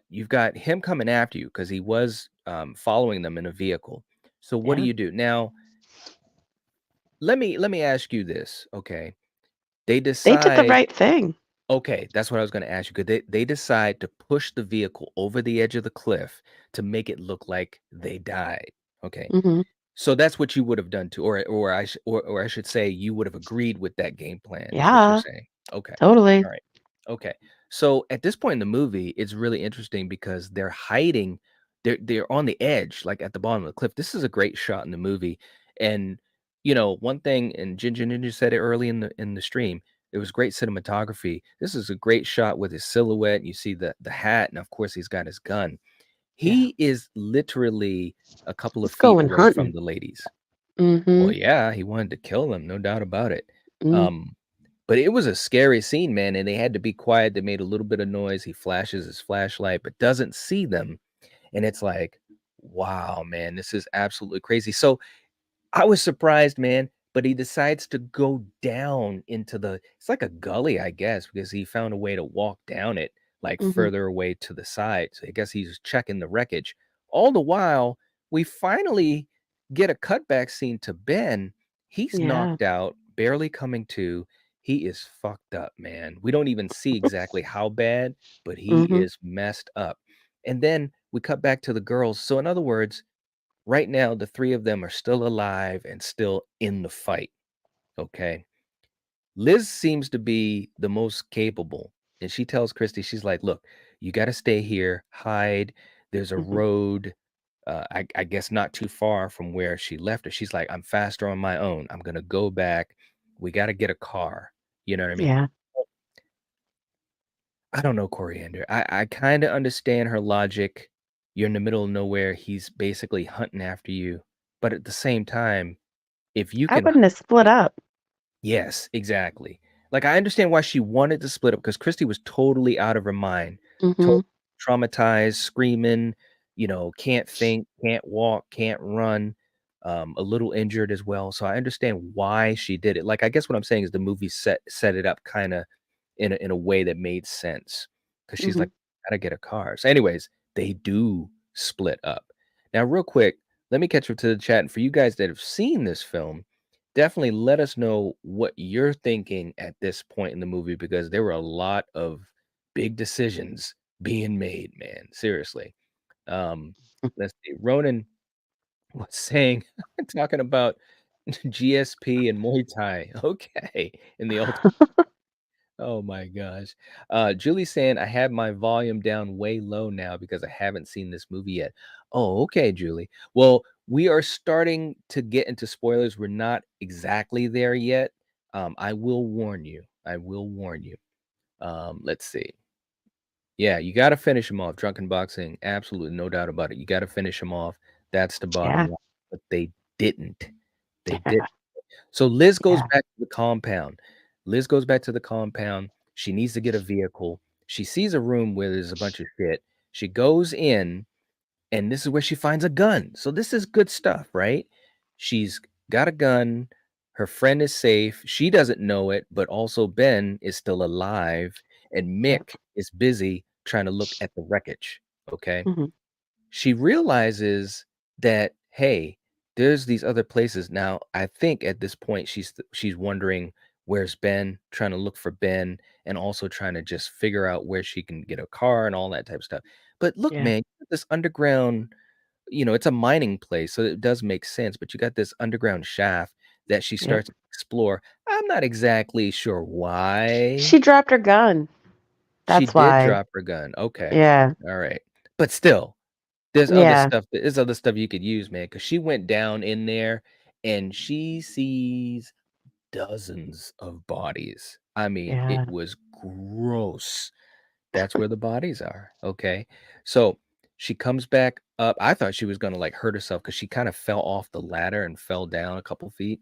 him coming after you because he was following them in a vehicle. So what do Yeah. you do? Now, let me ask you this, okay? They They did the decide, right thing. okay, that's what I was going to ask you. Because they decide to push the vehicle over the edge of the cliff to make it look like they died. Okay. Mhm. So that's what you would have done too, or I should say, you would have agreed with that game plan, is what you're Yeah, saying. Okay. totally. All right. Okay. So at this point in the movie, it's really interesting because they're hiding, they're on the edge, like at the bottom of the cliff. This is a great shot in the movie. And one thing, and Ginger Ninja said it early in the stream, it was great cinematography. This is a great shot with his silhouette, and you see the hat, and of course he's got his gun. Yeah. He is literally a couple of He's feet going away from hunting. the ladies. Well, Mhm. yeah, he wanted to kill them, no doubt about it. Mm. Um, but it was a scary scene, man, and they had to be quiet. They made a little bit of noise. He flashes his flashlight, but doesn't see them. And it's like, wow, man, this is absolutely crazy. So I was surprised, man, but he decides to go down into it's like a gully, I guess, because he found a way to walk down it, like Mhm. further away to the side. So I guess he's checking the wreckage. All the while, we finally get a cutback scene to Ben. He's Yeah. knocked out, barely coming to. He is fucked up, man. We don't even see exactly how bad, but he Mhm. is messed up. And then we cut back to the girls. So in other words, right now, the 3 of them are still alive and still in the fight, okay? Liz seems to be the most capable, and she tells Christy, she's like, "Look, you gotta stay here, hide. There's a Mhm. road, I guess not too far from where she left her." She's like, "I'm faster on my own. I'm gonna go back. We gotta get a car." You know what I mean? Yeah. I don't know, Coriander. I kinda understand her logic. You're in the middle of nowhere. He's basically hunting after you, but at the same time, if you I can. wouldn't have split up. Yes, exactly. Like, I understand why she wanted to split up because Christy was totally out of her mind, Mhm. totally traumatized, screaming, can't think, can't walk, can't run, a little injured as well. So I understand why she did it. Like, I guess what I'm saying is the movie set it up kind of in a way that made sense because she's like, Mhm. gotta get a car. So, anyways, they do split up. Now, real quick, let me catch up to the chat. And for you guys that have seen this film, definitely let us know what you're thinking at this point in the movie because there were a lot of big decisions being made, man. Seriously. Um, let's see. Ronan was saying, talking about GSP and Muay Thai. Okay. In the ultimate. Oh my gosh. Julie's saying, I have my volume down way low now because I haven't seen this movie yet. Oh, okay, Julie. Well, we are starting to get into spoilers. We're not exactly there yet. I will warn you. I will warn you. Let's see. Yeah, you got to finish them off. Drunken boxing, absolutely no doubt about it. You got to finish them off. That's the bottom Yeah. line. But they didn't. They did. So Liz goes Yeah. back to the compound. Liz goes back to the compound. She needs to get a vehicle. She sees a room where there's a bunch of shit. She goes in, and this is where she finds a gun. So this is good stuff, right? She's got a gun. Her friend is safe. She doesn't know it, but also Ben is still alive, and Yep. Mick is busy trying to look at the wreckage. Okay. Mhm. She realizes that, hey, there's these other places. Now, I think at this point she's wondering where's Ben, trying to look for Ben, and also trying to just figure out where she can get a car and all that type of stuff. But look, Yeah. man, you got this underground, it's a mining place, so it does make sense. But you got this underground shaft that she Yep. starts to explore. I'm not exactly sure why She dropped her gun. she That's did why. drop her gun. Okay, Yeah. all right, but still. There's other Yeah. stuff there's other stuff you could use, man. Because she went down in there and she sees dozens of bodies. I mean, it Yeah. was gross. That's where the bodies are. Okay. So she comes back up. I thought she was going to like hurt herself because she kind of fell off the ladder and fell down a couple feet,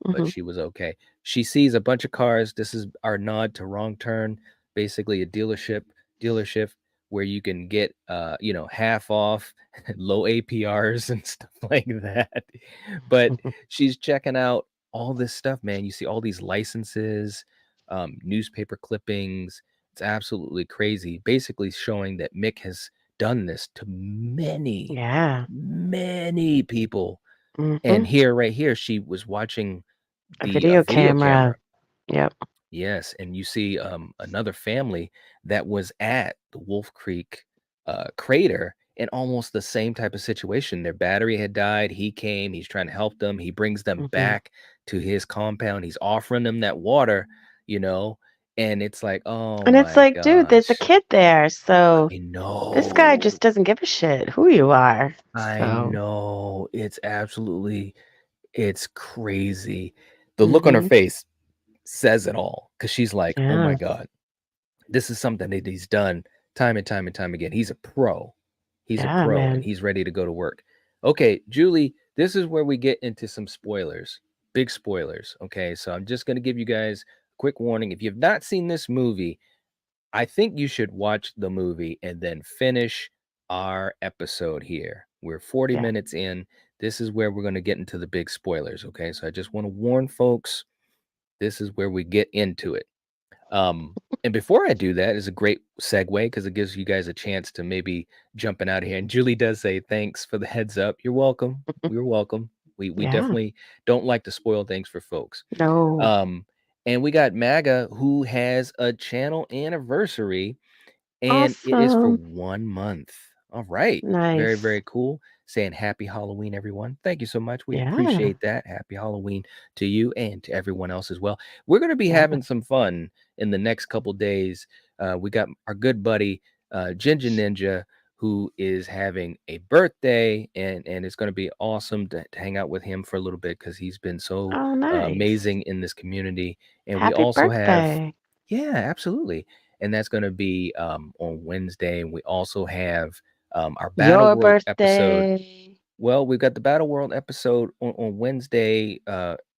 but Mhm. she was okay. She sees a bunch of cars. This is our nod to Wrong Turn, basically a dealership where you can get half off, low APRs and stuff like that. But she's checking out all this stuff, man. You see all these licenses, newspaper clippings. It's absolutely crazy. Basically showing that Mick has done this to many, Yeah. many people. And Mhm. right here, she was watching A the video video camera. camera. Yep. Yes, and you see another family that was at the Wolf Creek crater in almost the same type of situation. Their battery had died. He came. He's trying to help them. He brings them Mhm. back to his compound. He's offering them that water, you know, and it's like, oh And it's my like, dude, there's a gosh, kid there, so I this guy know. just doesn't give a shit who you are. I So, know. It's crazy. The look on her mhm. face says it all because she's like, oh my Yeah. God, this is something that he's done time and time and time again. He's a pro. He's a Yeah, pro and man. he's ready to go to work. Okay, Julie, this is where we get into some spoilers, big spoilers. Okay, so I'm just going to give you guys a quick warning. If you've not seen this movie, I think you should watch the movie and then finish our episode here. We're 40 Yeah. minutes in. This is where we're going to get into the big spoilers. Okay, so I just want to warn folks, this is where we get into it. And before I do that is a great segue because it gives you guys a chance to maybe jumping out of here. And Julie does say, thanks for the heads up. You're welcome. You're welcome. We Yeah. definitely don't like to spoil things for folks. No. Um, and we got MAGA who has a channel anniversary and it is for Awesome. 1 month. All right. Very, Nice. very cool. Saying happy Halloween, everyone. Thank you so much. We Yeah. appreciate that. Happy Halloween to you and to everyone else as well. We're going to be Yeah. having some fun in the next couple days. We got our good buddy, Ginger Ninja, who is having a birthday, and it's going to be awesome to hang out with him for a little bit because he's been so Oh, nice. amazing in this community. And we Happy also have, birthday. yeah, absolutely, and that's going to be on Wednesday. And we also have our Battle Your World episode. birthday. Well, we've got the Battle World episode on Wednesday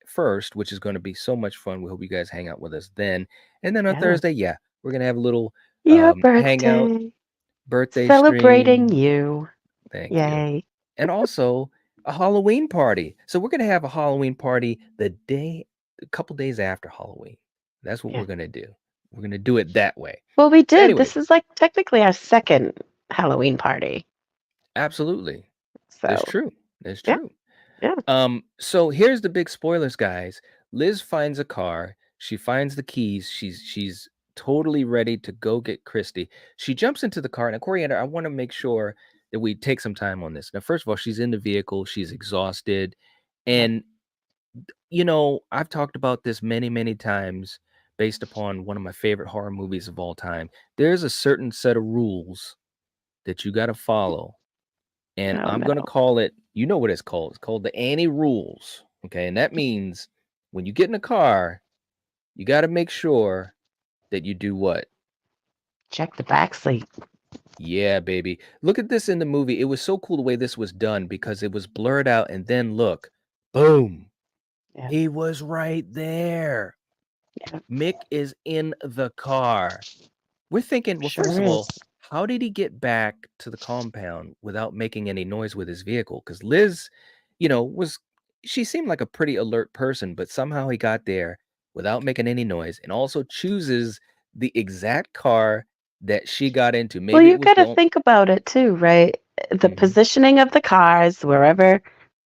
first, which is going to be so much fun. We hope you guys hang out with us then. And then on Yeah. Thursday, yeah, we're going to have a little Your hangout, birthday. birthday Celebrating stream. you. Thank you. Yay. And also a Halloween party. So we're going to have a Halloween party a couple days after Halloween. That's what Yeah. we're going to do. We're going to do it that way. Well, we So did. anyway, This is like technically our second Halloween party. absolutely. That's So, true. That's yeah. true. Yeah. So here's the big spoilers, guys. Liz finds a car. She finds the keys. She's totally ready to go get Christy. She jumps into the car. Now, Coriander, I want to make sure that we take some time on this. Now, first of all, she's in the vehicle. She's exhausted. Yep. And, I've talked about this many, many times based upon one of my favorite horror movies of all time. There's a certain set of rules that you got to follow, and Oh I'm no. gonna call it, you know what it's called. It's called the Annie rules. Okay. And that means when you get in a car, you got to make sure that you do what? Check the back seat. Yeah, baby. Look at this in the movie. It was so cool the way this was done because it was blurred out. And then look, boom, Yeah. he was right there. Yeah. Mick is in the car. We're thinking, well, first Sure of is. all, how did he get back to the compound without making any noise with his vehicle? Because Liz, she seemed like a pretty alert person, but somehow he got there without making any noise and also chooses the exact car that she got into. Well, Maybe it you was got the to only. think about it too, right? The Mhm. positioning of the cars, wherever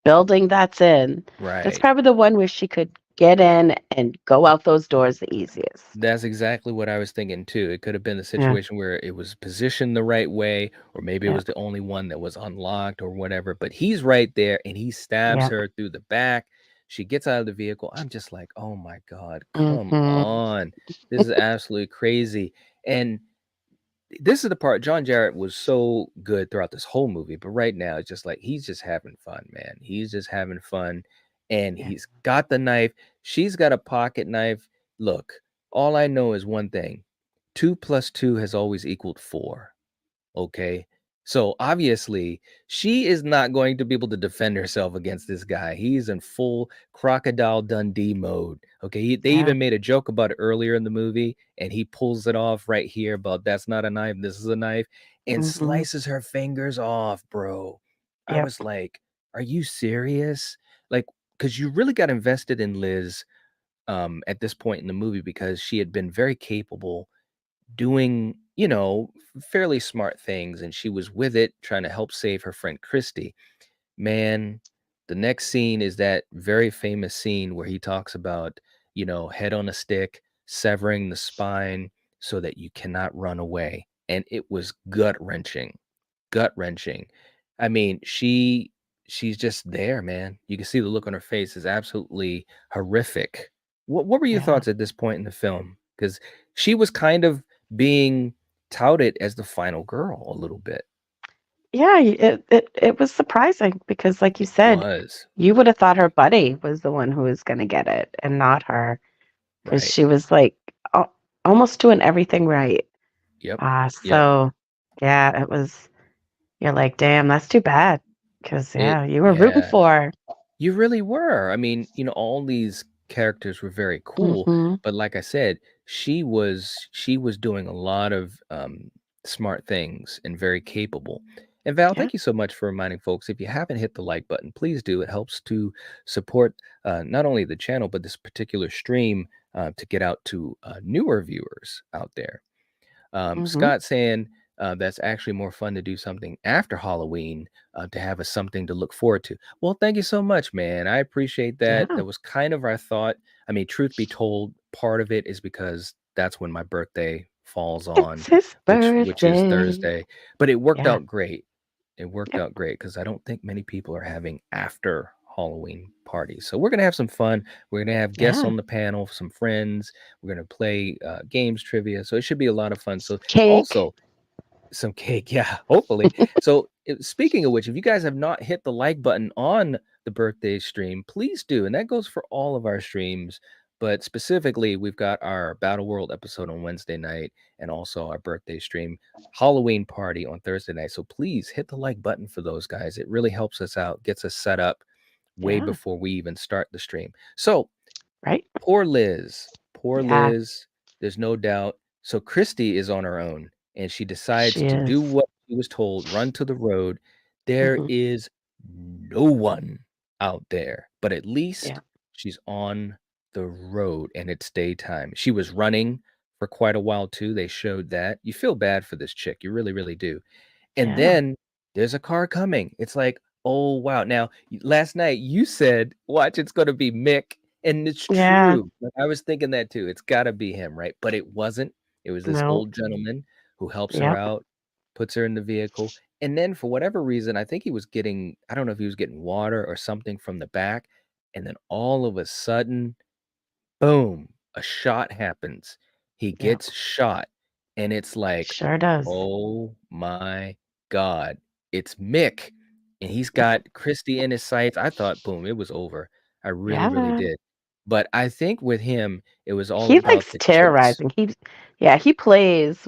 building that's in, that's Right. probably the one where she could get in and go out those doors the easiest. That's exactly what I was thinking too. It could have been the Yeah. situation where it was positioned the right way, or maybe it Yeah. was the only one that was unlocked or whatever. But he's right there and he stabs Yeah. her through the back. She gets out of the vehicle. I'm just like, oh my God, come Mhm. on. This is absolutely crazy. And this is the part. John Jarrett was so good throughout this whole movie, but right now it's just like he's just having fun, man. He's just having fun. And Yeah. he's got the knife. She's got a pocket knife. Look. all I know is one thing. 2 plus 2 has always equaled 4. Okay. So obviously, she is not going to be able to defend herself against this guy. He's in full crocodile Dundee mode. Okay. They Yeah. even made a joke about it earlier in the movie, and he pulls it off right here about that's not a knife. This is a knife, and Mhm. slices her fingers off, bro. I Yep. was like, are you serious? Like, because you really got invested in Liz at this point in the movie because she had been very capable doing, fairly smart things, and she was with it trying to help save her friend Christy. Man, the next scene is that very famous scene where he talks about, head on a stick, severing the spine so that you cannot run away. And it was gut wrenching. I mean, she's just there, man. You can see the look on her face is absolutely horrific. What were your Yeah. thoughts at this point in the film? Because she was kind of being touted as the final girl a little bit. Yeah, it was surprising because like you said, Was you would have thought her buddy was the one who was gonna get it and not her, because right. she was like almost doing everything right. Yep. Yep. So yeah, it was you're like, damn, that's too bad. Because It yeah, you were rooting yeah. for her. You really were. I mean, all these characters were very cool, Mhm. but like I said, she was doing a lot of smart things and very capable. And Val, Yeah. thank you so much for reminding folks. If you haven't hit the like button, please do. It helps to support not only the channel but this particular stream to get out to newer viewers out there. Mhm. Scott saying that's actually more fun to do something after Halloween to have a something to look forward to. Well, thank you so much, man. I appreciate that. Yeah. That was kind of our thought. I mean, truth be told, part of it is because that's when my birthday falls It's on, his which is birthday. Thursday. But it worked Yeah. out great. It worked Yep. out great because I don't think many people are having after Halloween parties. So we're gonna have some fun. We're gonna have guests Yeah. on the panel, some friends. We're gonna play games, trivia. So it should be a lot of fun. So Cake. also some cake, yeah, hopefully. So speaking of which, if you guys have not hit the like button on the birthday stream, please do. And that goes for all of our streams. But specifically, we've got our Battle World episode on Wednesday night and also our birthday stream, Halloween party on Thursday night. So please hit the like button for those guys. It really helps us out, gets us set up way Yeah. before we even start the stream. So Right? poor Liz. Poor Yeah. Liz. There's no doubt. So Christy is on her own and she decides She to do is. what she was told, run to the road. There Mhm. is no one out there, but at Yeah. least she's on the road and it's daytime. She was running for quite a while too. They showed that. You feel bad for this chick. You really, really do. And Yeah. then there's a car coming. It's like, oh wow. Now, last night you said, watch, it's gonna be Mick. And it's Yeah. true. Like, I was thinking that too. It's gotta be him, right? But it wasn't. It was this No. old gentleman who helps her Yep. out, puts her in the vehicle. And then for whatever reason, I think he was getting, I don't know if he was getting water or something from the back. And then all of a sudden, boom, a shot happens. He Yep. gets shot, and it's like, Sure does. oh my God, it's Mick. And he's got Christy in his sights. I thought, boom, it was over. I really, really Yeah. did. But I think with him, it was all He about likes the chase. terrorizing. He plays,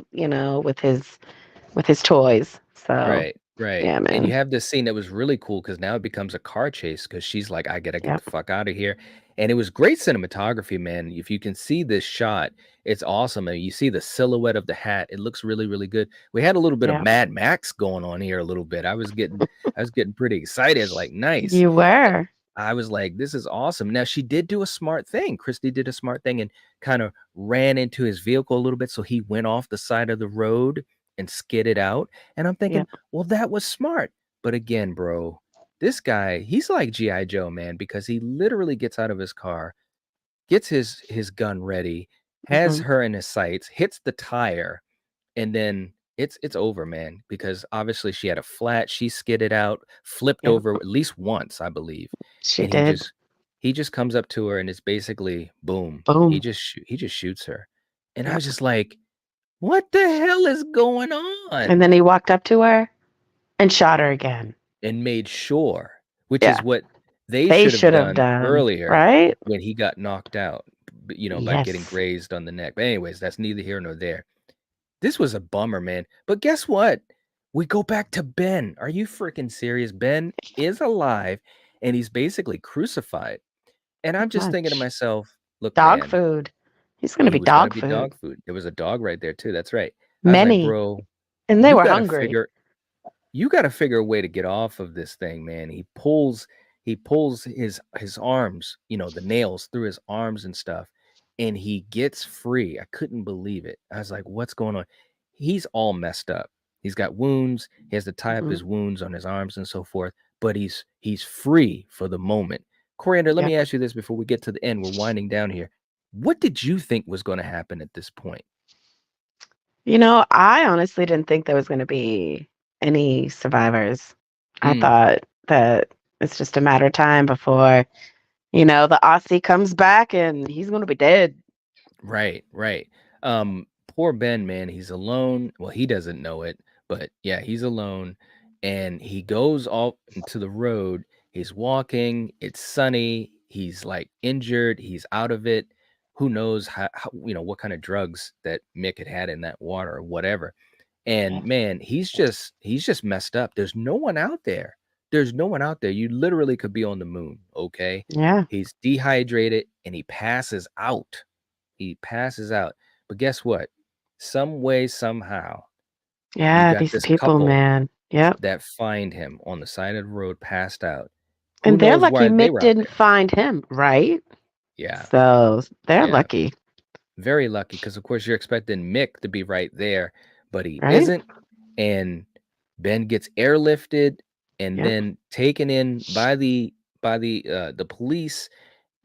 with his toys. So, Right, right. yeah, And you man. have this scene that was really cool because now it becomes a car chase because she's like, I gotta get the Yep. fuck out of here. And it was great cinematography, man. If you can see this shot, it's awesome. And you see the silhouette of the hat, it looks really, really good. We had a little bit of Yep. Mad Max going on here a little bit. I was getting pretty excited. It's like nice. You were. I was like, this is awesome. Now she did do a smart thing. Christy did a smart thing and kind of ran into his vehicle a little bit. So he went off the side of the road and skidded out. And I'm thinking, Yep. well, that was smart. But again, bro, this guy, he's like G.I. Joe, man, because he literally gets out of his car, gets his gun ready, has Mhm. her in his sights, hits the tire, and then it's over, man, because obviously she had a flat, she skidded out, flipped Yep. over at least once, I believe. She And he did. just he just comes up to her and it's basically boom. He Boom. just he just shoots her. And I was Yep. just like, what the hell is going And on? then he walked up to her and shot her again. And made sure, which Yeah. is what they They should have should have done done, earlier right? when he got knocked out. by getting Yes. grazed on the neck. But anyways, that's neither here nor there. This was a bummer, man. But guess what? We go back to Ben. Are you freaking serious? Ben is alive and he's basically crucified. And I'm Pretty just thinking to much. myself, look, Dog man, food. He's gonna he be was going to dog be food. dog food. There was a dog right there too. That's right. I was like, Many. bro, And they you were got to hungry. figure you got to figure a way to get off of this thing, man. He pulls his arms, the nails through his arms and stuff, and he gets free. I couldn't believe it. I was like, what's going on? He's all messed up. He's got wounds. He has to tie up Mhm. his wounds on his arms and so forth, but he's free for the moment. Coriander, let Yep. me ask you this before we get to the end. We're winding down here. What did you think was going to happen at this point? I honestly didn't think there was gonna be any survivors. I Mm. thought that it's just a matter of time before, the Aussie comes back and he's gonna be dead. Right, right. Poor Ben, man, he's alone. Well, he doesn't know it, but yeah, he's alone and he goes off into the road. He's walking, it's sunny, he's like injured, he's out of it. Who knows what kind of drugs that Mick had in that water or whatever. Yeah. And man, he's just messed up. There's no one out there. There's no one out there. You literally could be on the moon, okay? Yeah. He's dehydrated and he passes out. He passes out. But guess what? Some way, somehow, you Yeah, got these this people, couple man. Yep. that find him on the side of the road, passed out. Who And they're knows lucky why they Mick were out didn't there? find him, right? Yeah, So they're yeah. lucky, Very lucky because, of course, you're expecting Mick to be right there, but he right? isn't. And Ben gets airlifted and Yep. then taken in by the police.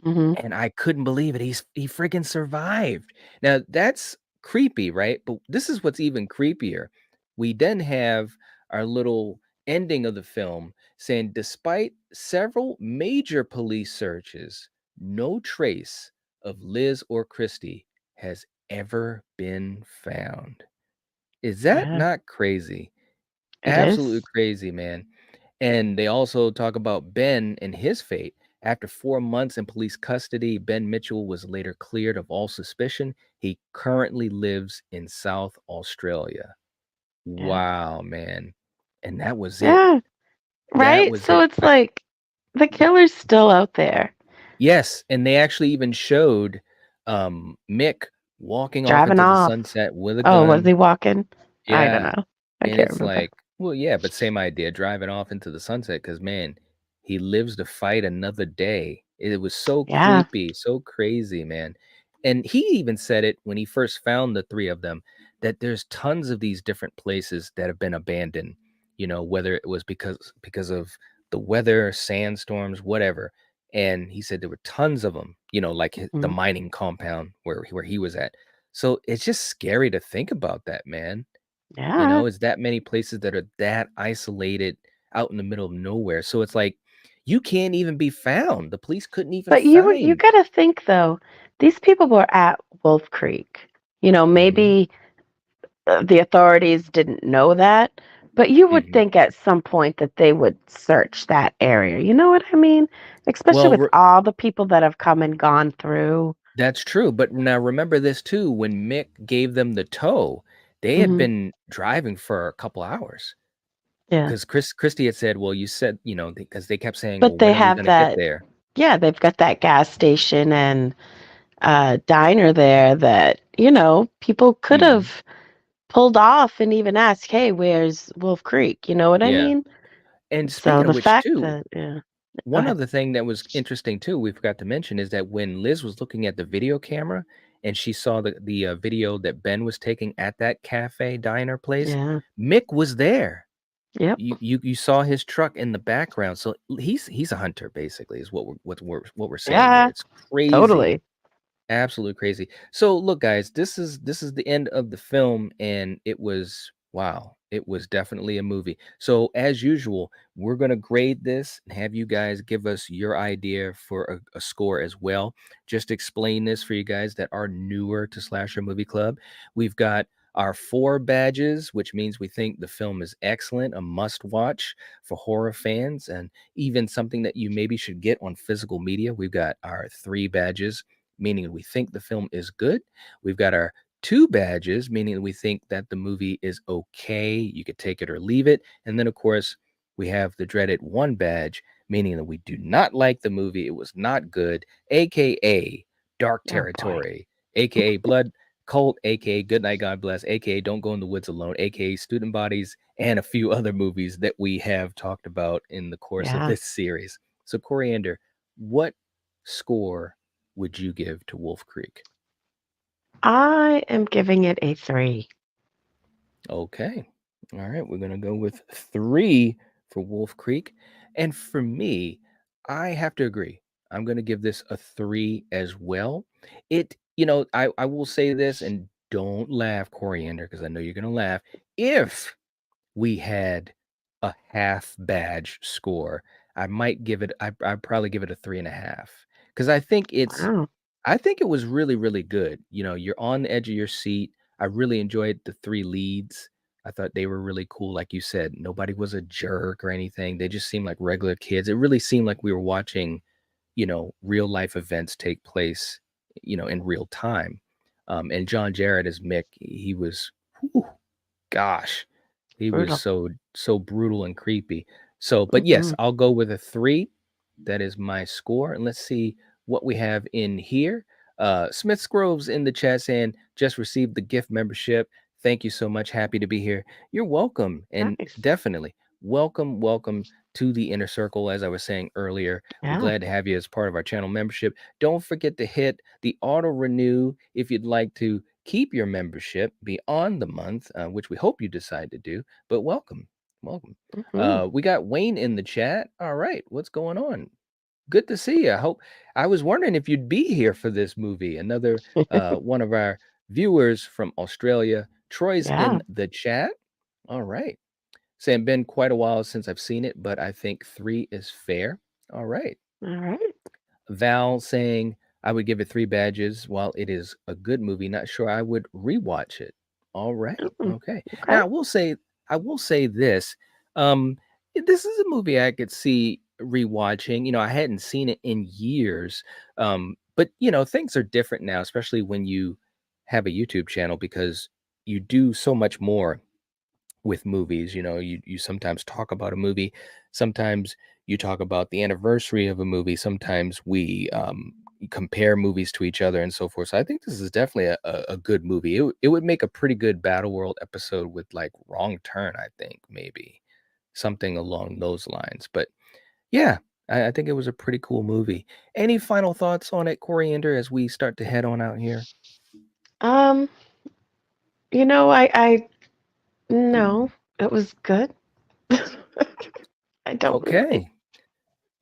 Hmm. And I couldn't believe it. He freaking survived. Now that's creepy, right? But this is what's even creepier. We then have our little ending of the film saying, despite several major police searches, no trace of Liz or Christy has ever been found. Is that Yeah, not crazy? it Absolutely is. crazy, man. And they also talk about Ben and his fate. After 4 months in police custody, Ben Mitchell was later cleared of all suspicion. He currently lives in South Australia. Yeah. Wow, man. And that was it. Yeah. That Right? was So it. it's like the killer's still out there Yes, and they actually even showed Mick walking off driving into the off. sunset with a Oh, was gun. he walking? I don't Yeah. know. I And can't it's remember. like, well, yeah, but same idea, driving off into the sunset because, man, he lives to fight another day. It was so Yeah. creepy, so crazy, man. And he even said it when he first found the three of them that there's tons of these different places that have been abandoned, whether it was because of the weather, sandstorms, whatever. And he said there were tons of them, like the Mhm. mining compound where he was at. So it's just scary to think about that, man. Yeah. It's that many places that are that isolated out in the middle of nowhere. So it's like you can't even be found. The police couldn't even But you find. gotta think though, these people were at Wolf Creek. Hmm. Maybe the authorities didn't know that, but you would Hmm. think at some point that they would search that area. You know what I mean? Especially Well, with all the people that have come and gone through. that's true. But now remember this too. When Mick gave them the tow, they had Hmm. been driving for a couple hours Yeah. because Christy had said, "Well, you said because they kept saying, But well, they when are we have going to get that, there?" yeah, they've got that gas station and diner there that, people could Hmm. have pulled off and even asked, hey, where's Wolf Creek? You know what I Yeah. mean? And So speaking of the which, fact too, that, yeah, go one ahead. other thing that was interesting too, we forgot to mention, is that when Liz was looking at the video camera and she saw the video that Ben was taking at that cafe diner place, Yeah. Mick was there. Yep. You saw his truck in the background, so he's a hunter basically, is what we're saying here. Yeah. It's crazy. Totally. Absolutely crazy. So look, guys, this is the end of the film, and it was wow, it was definitely a movie. So as usual, we're gonna grade this and have you guys give us your idea for a score as well. Just explain this for you guys that are newer to Slasher Movie Club. We've got our 4 badges, which means we think the film is excellent, a must watch for horror fans, and even something that you maybe should get on physical media. We've got our 3 badges, meaning we think the film is good. We've got our 2 badges, meaning we think that the movie is okay. You could take it or leave it. And then, of course, we have the dreaded 1 badge, meaning that we do not like the movie. It was not good, aka dark Oh boy. territory, aka blood cult, aka good night, God bless, aka don't go in the woods alone, aka student bodies, and a few other movies that we have talked about in the course of Yeah. this series. So, Coriander, what score would you give to Wolf Creek? I am giving it a 3. Okay. All right. We're going to go with 3 for Wolf Creek. And for me, I have to agree. I'm going to give this a 3 as well. I will say this, and don't laugh, Coriander, because I know you're going to laugh. If we had a half badge score, I'd probably give it a 3.5, because Wow. I think it was really, really good. You're on the edge of your seat. I really enjoyed the 3 leads. I thought they were really cool. Like you said, nobody was a jerk or anything. They just seemed like regular kids. It really seemed like we were watching, real life events take place, in real time. And John Jarrett as Mick, he was, whew, gosh, he was Brutal. so brutal and creepy. So, but yes, Mhm. I'll go with a 3. That is my score. And let's see what we have in here. Smith Groves in the chat saying, just received the gift membership. Thank you so much. Happy to be here. You're welcome. And Nice. definitely welcome to the inner circle. As I was saying earlier, we're Yeah. glad to have you as part of our channel membership. Don't forget to hit the auto renew if you'd like to keep your membership beyond the month, which we hope you decide to do. But welcome. Mhm. We got Wayne in the chat. All right, what's going on? Good to see you. I was wondering if you'd be here for this movie. Another one of our viewers from Australia. Troy's Yeah. in the chat. All right. Saying been quite a while since I've seen it, but I think 3 is fair. All right. All right. Val saying I would give it 3 badges. While it is a good movie, not sure I would rewatch it. All right. Mm, Okay. okay. Now I will say this. Um, this is a movie I could see rewatching. I hadn't seen it in years. But things are different now, especially when you have a YouTube channel, because you do so much more with movies. You sometimes talk about a movie, sometimes you talk about the anniversary of a movie, sometimes we compare movies to each other and so forth. So I think this is definitely a good movie. It would make a pretty good Battle World episode with like Wrong Turn, I think, maybe something along those lines. But yeah, I think it was a pretty cool movie. Any final thoughts on it, Coriander, as we start to head on out here? Um, I no, it was good. I don't really. Okay.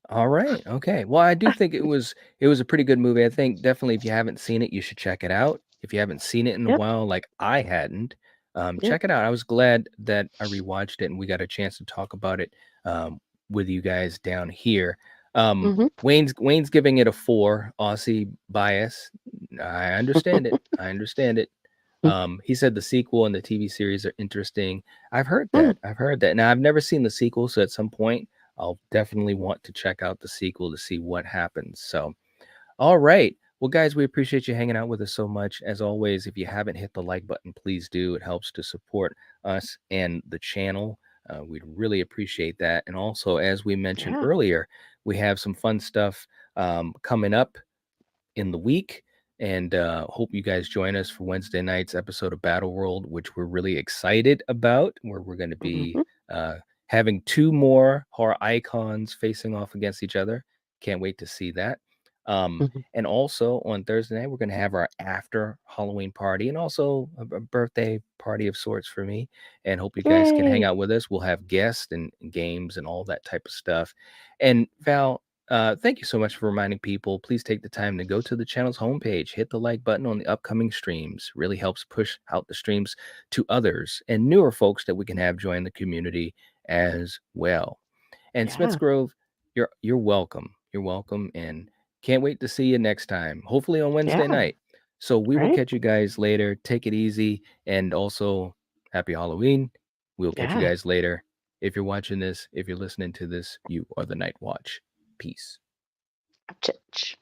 All right. Okay. Well, I do think it was a pretty good movie. I think definitely if you haven't seen it, you should check it out. If you haven't seen it in a Yep. while, like I hadn't, Yep. check it out. I was glad that I rewatched it and we got a chance to talk about it with you guys down here. Mhm. Wayne's giving it a 4, Aussie bias. I understand it. I understand it. He said the sequel and the TV series are interesting. I've heard Mm. that. I've heard that. Now I've never seen the sequel, so at some point I'll definitely want to check out the sequel to see what happens. So, all right. Well, guys, we appreciate you hanging out with us so much. As always, if you haven't hit the like button, please do. It helps to support us and the channel. We'd really appreciate that. And also, as we mentioned Yeah. earlier, we have some fun stuff coming up in the week. And hope you guys join us for Wednesday night's episode of Battle World, which we're really excited about, where we're going to be Mhm. uh, having 2 more horror icons facing off against each other. Can't wait to see that. Mhm. And also on Thursday night, we're going to have our after Halloween party and also a birthday party of sorts for me. And hope you guys can hang Yay. out with us. We'll have guests and games and all that type of stuff. And Val, thank you so much for reminding people. Please take the time to go to the channel's homepage, hit the like button on the upcoming streams. Really helps push out the streams to others and newer folks that we can have join the community as well. And Smiths Yeah. Grove, you're welcome. You're welcome, and can't wait to see you next time. Hopefully on Wednesday Yeah. night. So we will Right? catch you guys later. Take it easy, and also happy Halloween. We'll catch you Yeah. guys later. If you're watching this, if you're listening to this, you are the Night Watch. Peace. Church.